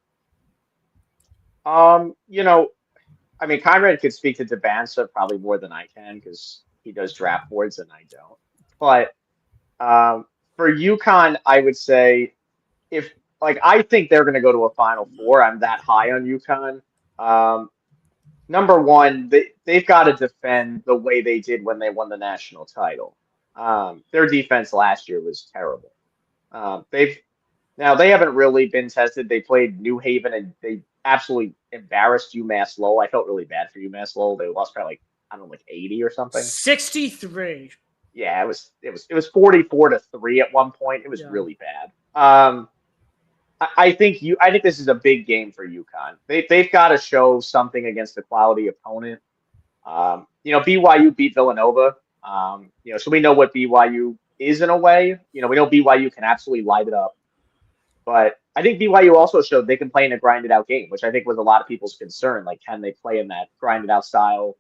I mean, Conrad could speak to Debansa probably more than I can because he does draft boards and I don't. But for UConn, I would say I think they're going to go to a Final Four. I'm that high on UConn. number one, they've got to defend the way they did when they won the national title. Their defense last year was terrible. They've Now they haven't really been tested. They played New Haven and they absolutely embarrassed UMass Lowell. I felt really bad for UMass Lowell. They lost by like, I don't know, like 80 or something. 63. Yeah, it was 44-3 at one point. It was really bad. I think this is a big game for UConn. They've got to show something against a quality opponent. BYU beat Villanova. So we know what BYU is in a way. We know BYU can absolutely light it up. But I think BYU also showed they can play in a grinded out game, which I think was a lot of people's concern. Like, can they play in that grinded out style?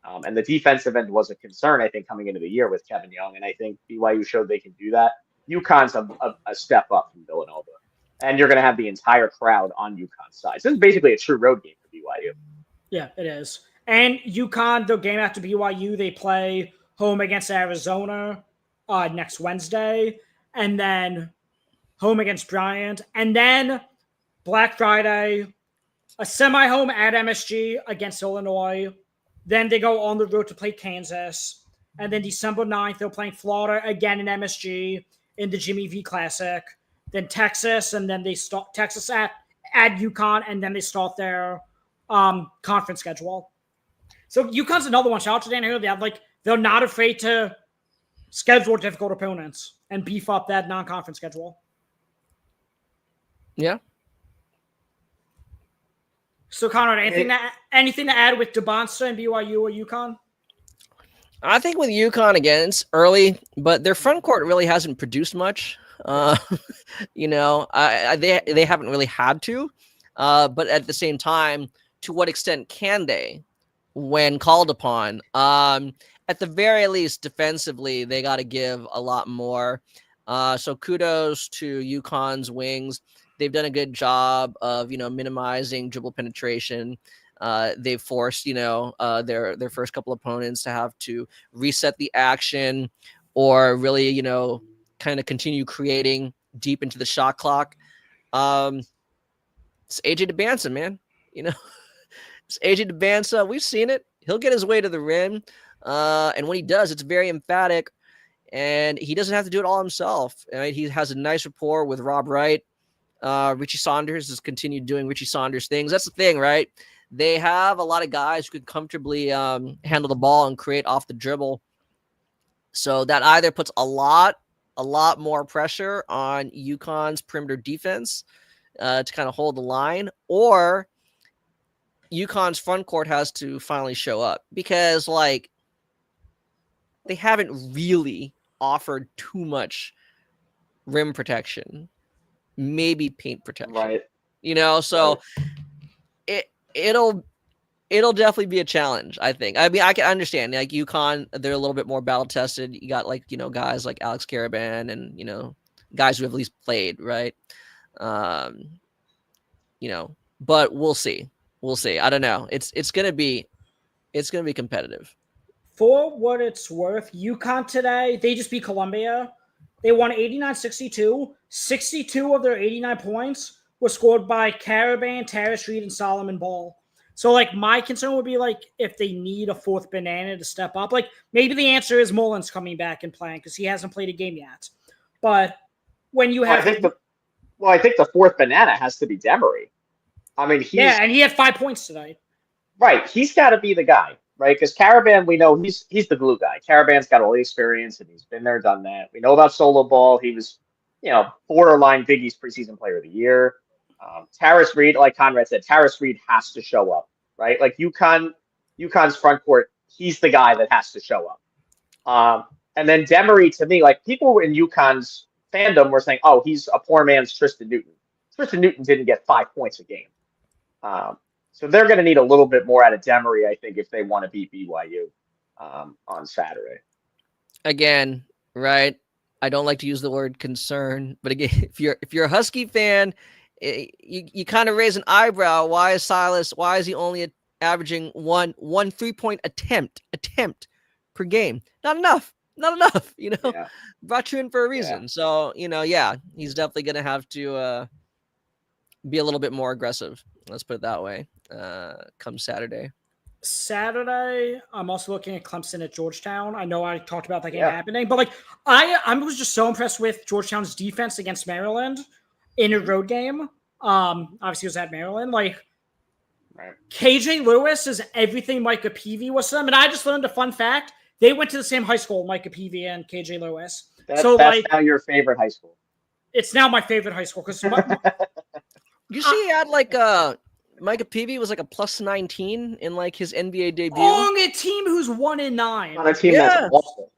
And the defensive end was a concern, I think, coming into the year with Kevin Young. And I think BYU showed they can do that. UConn's a step up from Villanova. And you're going to have the entire crowd on UConn's side. So this is basically a true road game for BYU. Yeah, it is. And UConn, the game after BYU, they play home against Arizona next Wednesday. And then home against Bryant. And then Black Friday, a semi-home at MSG against Illinois. Then they go on the road to play Kansas. And then December 9th, they're playing Florida again in MSG in the Jimmy V Classic. Then Texas, and then they start Texas at UConn, and then they start their conference schedule. So UConn's another one. Shout out to Dan Hill. They're not afraid to schedule difficult opponents and beef up that non-conference schedule. Yeah. So, Conrad, anything to add with DeBonsta and BYU or UConn? I think with UConn, again, it's early, but their front court really hasn't produced much. They haven't really had to. But at the same time, to what extent can they when called upon? At the very least, defensively, they got to give a lot more. So kudos to UConn's wings. They've done a good job of, minimizing dribble penetration. They've forced, their first couple opponents to have to reset the action or really, kind of continue creating deep into the shot clock. It's AJ DeBansa, man. It's AJ DeBansa. We've seen it. He'll get his way to the rim. And when he does, it's very emphatic. And he doesn't have to do it all himself. Right? He has a nice rapport with Rob Wright. Richie Saunders has continued doing Richie Saunders things. That's the thing, right? They have a lot of guys who could comfortably handle the ball and create off the dribble. So that either puts a lot more pressure on UConn's perimeter defense to kind of hold the line, or UConn's front court has to finally show up because, they haven't really offered too much rim protection, maybe paint protection, right? So it'll definitely be a challenge, I think. I mean, I can understand UConn, they're a little bit more battle tested. You got guys like Alex Caravan and guys who have at least played, right? But we'll see. I don't know. It's gonna be competitive. For what it's worth, UConn today, they just beat Columbia. They won 89-62. 62 of their 89 points were scored by Caravan, Terrace Reed, and Solomon Ball. So, my concern would be, if they need a fourth banana to step up. Maybe the answer is Mullins coming back and playing because he hasn't played a game yet. But when you have... I think the fourth banana has to be Demery. I mean, and he had 5 points tonight. Right. He's got to be the guy, right? Because Caravan, we know he's the glue guy. Caravan's got all the experience, and he's been there, done that. We know about Solo Ball. He was, borderline Big East preseason player of the year. Terrace Reed, like Conrad said, Terrace Reed has to show up, right? UConn's front court, he's the guy that has to show up. And then Demery, to me, people in UConn's fandom were saying, oh, he's a poor man's Tristan Newton. Tristan Newton didn't get 5 points a game. So they're going to need a little bit more out of Demery, I think, if they want to beat BYU on Saturday. Again, right? I don't like to use the word concern, but again, if you're a Husky fan, you kind of raise an eyebrow. Why is he only averaging one 3-point attempt per game? Not enough. Yeah. Brought you in for a reason. Yeah. So, he's definitely going to have to be a little bit more aggressive. Let's put it that way. Come Saturday. Saturday, I'm also looking at Clemson at Georgetown. I know I talked about that game happening, but like I was just so impressed with Georgetown's defense against Maryland in a road game. Obviously it was at Maryland. Like KJ Lewis is everything Micah Peavy was to them. And I just learned a fun fact. They went to the same high school, Micah Peavy and KJ Lewis. That's like, now your favorite high school. It's now my favorite high school because you see he had like Micah Peavy was like a plus 19 in like his NBA debut. On a team who's 1-9. On a team that's awful.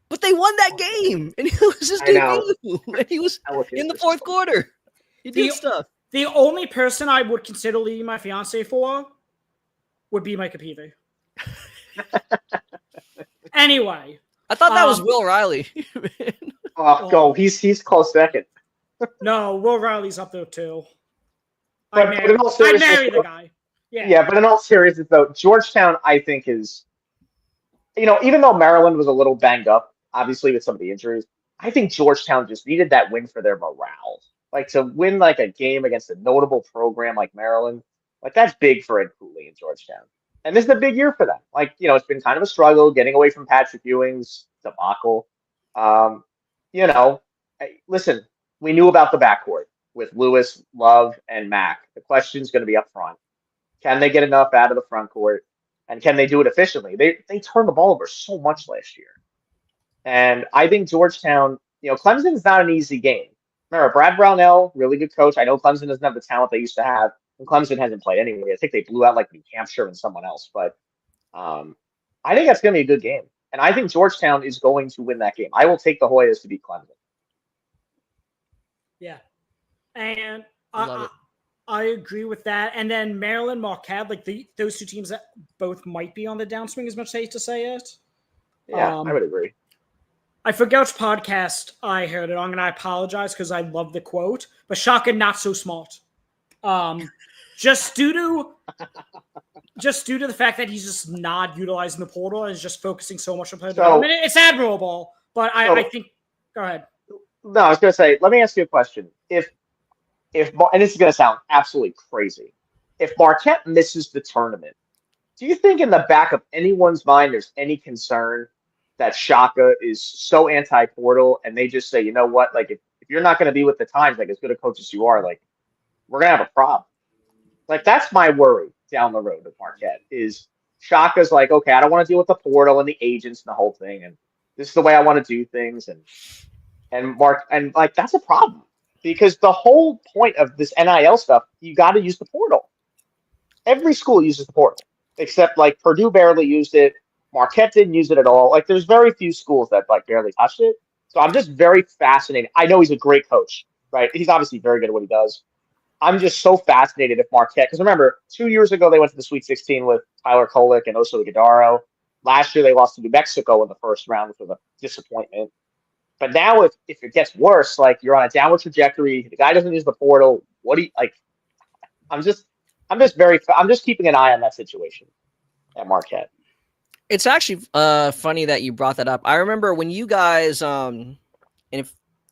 But they won that game, and it was his debut, and he was in the fourth quarter. He did stuff. The only person I would consider leaving my fiance for would be Micah Peavy. Anyway. I thought that was Will Riley. Go. He's close second. No, Will Riley's up there too. But I marry the guy. Yeah, but in all seriousness, though, Georgetown, I think, is, even though Maryland was a little banged up, obviously, with some of the injuries, I think Georgetown just needed that win for their morale. Like, to win, like, a game against a notable program like Maryland, like, that's big for Ed Cooley in Georgetown. And this is a big year for them. Like, it's been kind of a struggle getting away from Patrick Ewing's debacle. Listen, we knew about the backcourt with Lewis, Love, and Mack. The question's going to be up front. Can they get enough out of the front court? And can they do it efficiently? They turned the ball over so much last year. And I think Georgetown, Clemson is not an easy game. Remember, Brad Brownell, really good coach. I know Clemson doesn't have the talent they used to have. And Clemson hasn't played anyway. I think they blew out like New Hampshire and someone else. But I think that's going to be a good game. And I think Georgetown is going to win that game. I will take the Hoyas to beat Clemson. Yeah. And I agree with that. And then Maryland, Marquette, like those two teams that both might be on the downswing, as much as I hate to say it. Yeah, I would agree. I forget which podcast I heard it on, and I apologize because I love the quote. But Shaka, not so smart. Just due to the fact that he's just not utilizing the portal and is just focusing so much on player development. It's admirable, but I think. Go ahead. No, I was going to say, let me ask you a question. If and this is going to sound absolutely crazy, if Marquette misses the tournament, do you think in the back of anyone's mind there's any concern that Shaka is so anti-portal and they just say, you know what, like if you're not going to be with the times, like as good a coach as you are, like we're going to have a problem. Like that's my worry down the road with Marquette is Shaka's like, okay, I don't want to deal with the portal and the agents and the whole thing, and this is the way I want to do things, and like that's a problem. Because the whole point of this NIL stuff, you got to use the portal. Every school uses the portal, except like Purdue barely used it. Marquette didn't use it at all. Like there's very few schools that like barely touched it. So I'm just very fascinated. I know he's a great coach, right? He's obviously very good at what he does. I'm just so fascinated if Marquette, because remember, 2 years ago they went to the Sweet 16 with Tyler Kolek and Oso Ighodaro. Last year they lost to New Mexico in the first round, which was a disappointment. But now, if it gets worse, like you're on a downward trajectory, the guy doesn't use the portal. What do you like? I'm just keeping an eye on that situation at Marquette. It's actually funny that you brought that up. I remember when you guys, and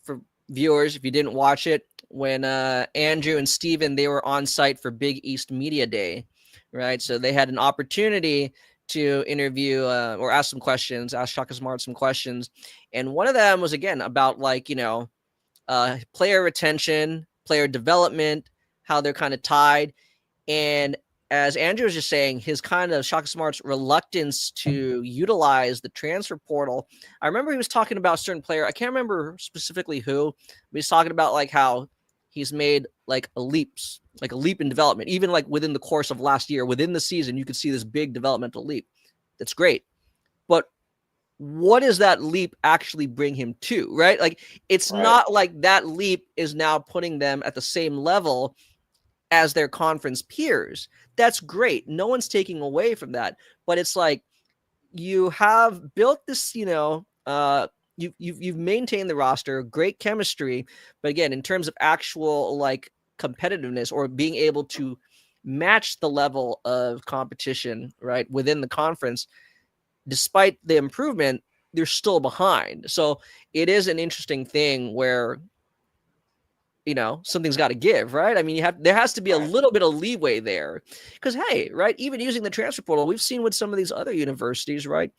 for viewers, if you didn't watch it, when Andrew and Steven, they were on site for Big East Media Day, right? So they had an opportunity to interview or ask some questions, ask Shaka Smart some questions. And one of them was, again, about like, player retention, player development, how they're kind of tied. And as Andrew was just saying, his kind of Shaka Smart's reluctance to utilize the transfer portal. I remember he was talking about a certain player. I can't remember specifically who, but he's talking about like how he's made like a leap in development, even like within the course of last year, within the season, you could see this big developmental leap. That's great. But what does that leap actually bring him to, right? Like, it's not like that leap is now putting them at the same level as their conference peers. That's great. No one's taking away from that. But it's like you have built this, you've maintained the roster, great chemistry. But again, in terms of actual like competitiveness or being able to match the level of competition, right, within the conference, despite the improvement, they're still behind. So it is an interesting thing where something's got to give, right? I mean, there has to be a little bit of leeway there, because hey, right, even using the transfer portal, we've seen with some of these other universities, right,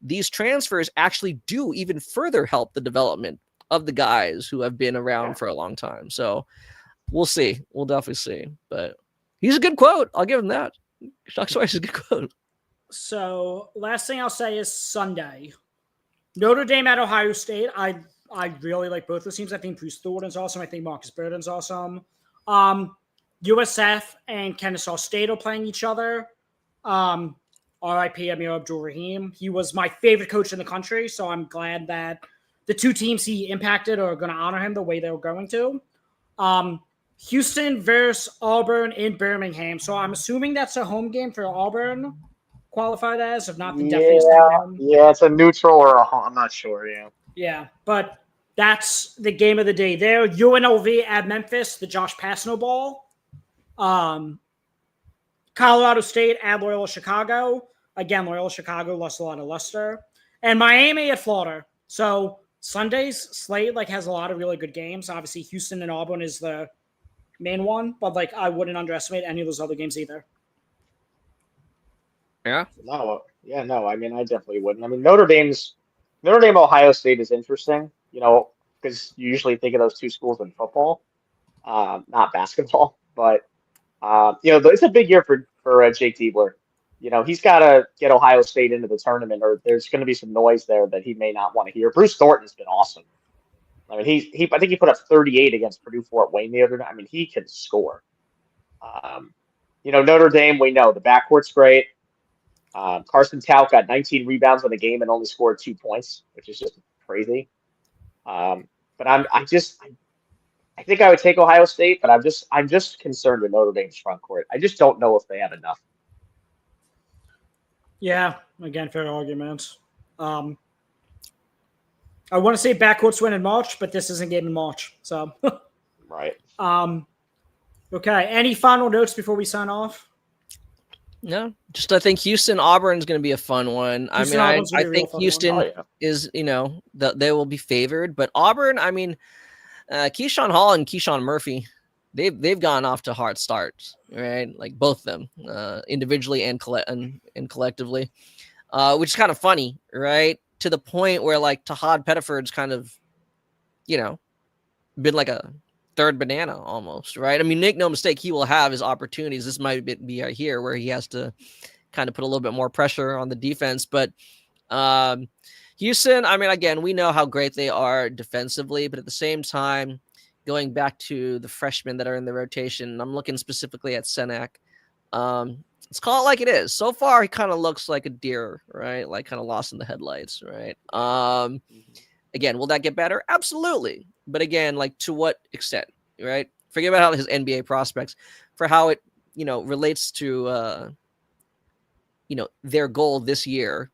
these transfers actually do even further help the development of the guys who have been around for a long time. So we'll see. We'll definitely see. But he's a good quote. I'll give him that. Shock Sawyer is a good quote. So last thing I'll say is Sunday. Notre Dame at Ohio State. I really like both those teams. I think Bruce Thornton's awesome. I think Marcus Burden's awesome. USF and Kennesaw State are playing each other. RIP Amir Abdul-Rahim. He was my favorite coach in the country, so I'm glad that the two teams he impacted are going to honor him the way they were going to. Houston versus Auburn in Birmingham. So I'm assuming that's a home game for Auburn, qualified as, if not, then definitely yeah, it's a neutral or a home. I'm not sure, Yeah, but that's the game of the day there. UNLV at Memphis, the Josh Passno Ball. Colorado State at Loyola Chicago. Again, Loyola Chicago lost a lot of luster. And Miami at Florida. So Sunday's slate has a lot of really good games. Obviously, Houston and Auburn is the main one, but I wouldn't underestimate any of those other games either. Yeah. No. I mean, I definitely wouldn't. I mean, Notre Dame, Ohio State is interesting. Because you usually think of those two schools in football, not basketball. But it's a big year for Jake Diebler. He's got to get Ohio State into the tournament, or there's going to be some noise there that he may not want to hear. Bruce Thornton's been awesome. I mean, I think he put up 38 against Purdue Fort Wayne the other night. I mean, he can score. Notre Dame, we know the backcourt's great. Carson Tauch got 19 rebounds in the game and only scored 2 points, which is just crazy. But I think I would take Ohio State, but I'm just concerned with Notre Dame's front court. I just don't know if they have enough. Yeah, again, fair argument. I want to say backcourts win in March, but this isn't game in March, so right. Okay. Any final notes before we sign off? No, just I think Houston Auburn is going to be a fun one. I think Houston is, they will be favored, but Auburn, I mean, Keyshawn Hall and Keyshawn Murphy, they've gone off to hard starts, right? Like both of them, individually and collectively, which is kind of funny, right? To the point where Tahad Pettiford's kind of, been like a third banana almost, right? I mean, make no mistake, he will have his opportunities. This might be right here where he has to kind of put a little bit more pressure on the defense. But Houston, I mean, again, we know how great they are defensively, but at the same time, going back to the freshmen that are in the rotation, I'm looking specifically at Senak. Let's call it like it is. So far, he kind of looks like a deer, right? Kind of lost in the headlights, right? Again, will that get better? Absolutely. But again, to what extent, right? Forget about his NBA prospects, for how it, relates to, their goal this year.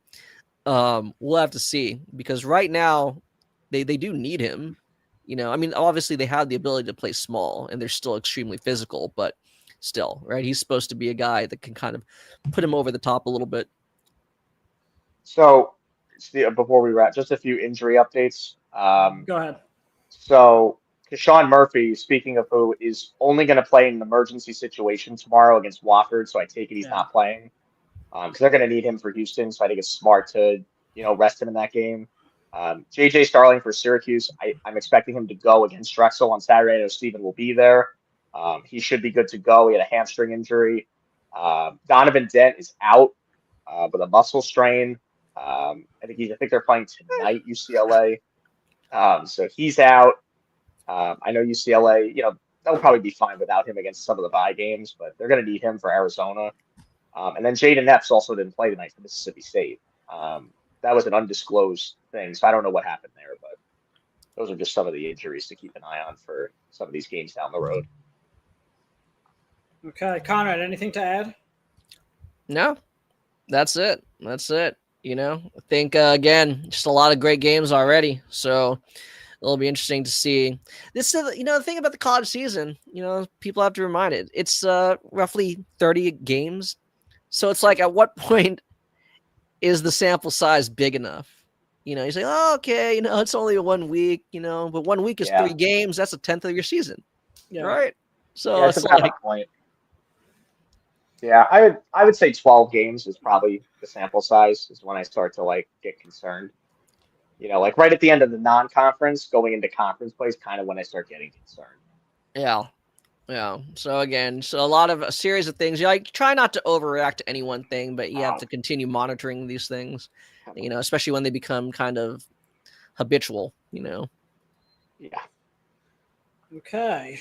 We'll have to see, because right now they do need him. I mean, obviously they have the ability to play small and they're still extremely physical, but still, right? He's supposed to be a guy that can kind of put him over the top a little bit. So before we wrap, just a few injury updates. Go ahead. So Keyshawn Murphy, speaking of who, is only going to play in an emergency situation tomorrow against Wofford. So I take it he's not playing because they're going to need him for Houston. So I think it's smart to, rest him in that game. JJ Starling for Syracuse, I'm expecting him to go against Drexel on Saturday. I know Steven will be there. He should be good to go. He had a hamstring injury. Donovan Dent is out with a muscle strain. I think they're playing tonight, UCLA. So he's out. I know UCLA, they'll probably be fine without him against some of the bye games, but they're going to need him for Arizona. And then Jaden Epps also didn't play tonight for Mississippi State. That was an undisclosed thing, so I don't know what happened there, but those are just some of the injuries to keep an eye on for some of these games down the road. Okay, Conrad, anything to add? No, that's it. I think, again, just a lot of great games already. So it'll be interesting to see. This, the thing about the college season, people have to remind it. It's roughly 30 games. So it's at what point is the sample size big enough? You say, oh, okay, it's only 1 week, but 1 week is 3 games. That's a tenth of your season. Yeah. right? So Yeah, it's it's a valid like, point. Yeah, I would say 12 games is probably the sample size is when I start to like get concerned. Like right at the end of the non-conference, going into conference play is kind of when I start getting concerned. yeah. Yeah. So again, so a series of things. You like try not to overreact to any one thing, but you have to continue monitoring these things. Especially when they become kind of habitual. Yeah. Okay.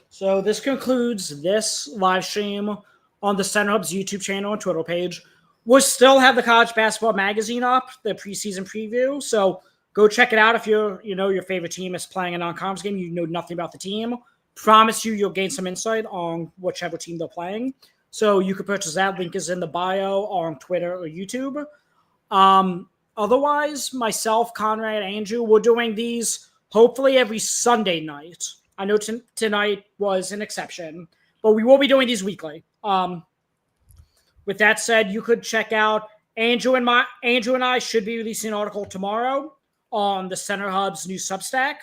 So this concludes this live stream on the Center Hub's YouTube channel and Twitter page. We'll still have the College Basketball Magazine up, the preseason preview. So go check it out if your favorite team is playing a non-conference game. You know nothing about the team. Promise you'll gain some insight on whichever team they're playing. So you can purchase that. Link is in the bio on Twitter or YouTube. Otherwise, myself, Conrad, Andrew, we're doing these hopefully every Sunday night. I know tonight was an exception, but we will be doing these weekly. With that said, you could check out Andrew and I should be releasing an article tomorrow on the Center Hub's new Substack,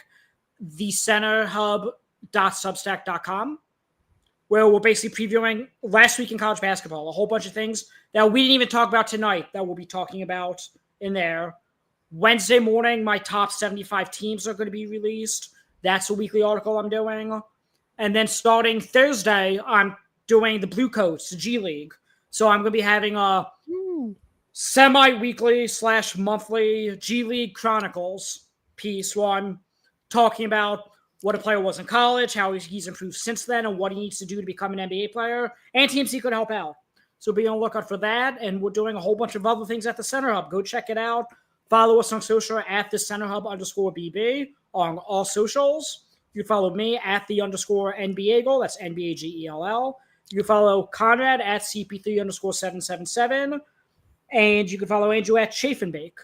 thecenterhub.substack.com, where we're basically previewing last week in college basketball, a whole bunch of things that we didn't even talk about tonight that we'll be talking about in there. Wednesday morning, my top 75 teams are going to be released. That's a weekly article I'm doing. And then starting Thursday, I'm doing the Blue Coats, the G League. So I'm going to be having a semi-weekly / monthly G League Chronicles piece where I'm talking about what a player was in college, how he's improved since then, and what he needs to do to become an NBA player, and teams he could help out. So be on the lookout for that. And we're doing a whole bunch of other things at the Center Hub. Go check it out. Follow us on social at the Center Hub _BB on all socials. You follow me at the _NBAGEL. That's NBAGELL. You can follow Conrad at CP3 _777. And you can follow Andrew at Chafenbake.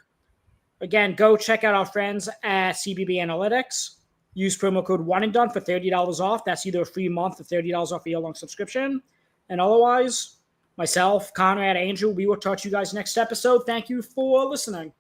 Again, go check out our friends at CBB Analytics. Use promo code ONEANDDONE for $30 off. That's either a free month or $30 off a year-long subscription. And otherwise, myself, Conrad, Andrew, we will talk to you guys next episode. Thank you for listening.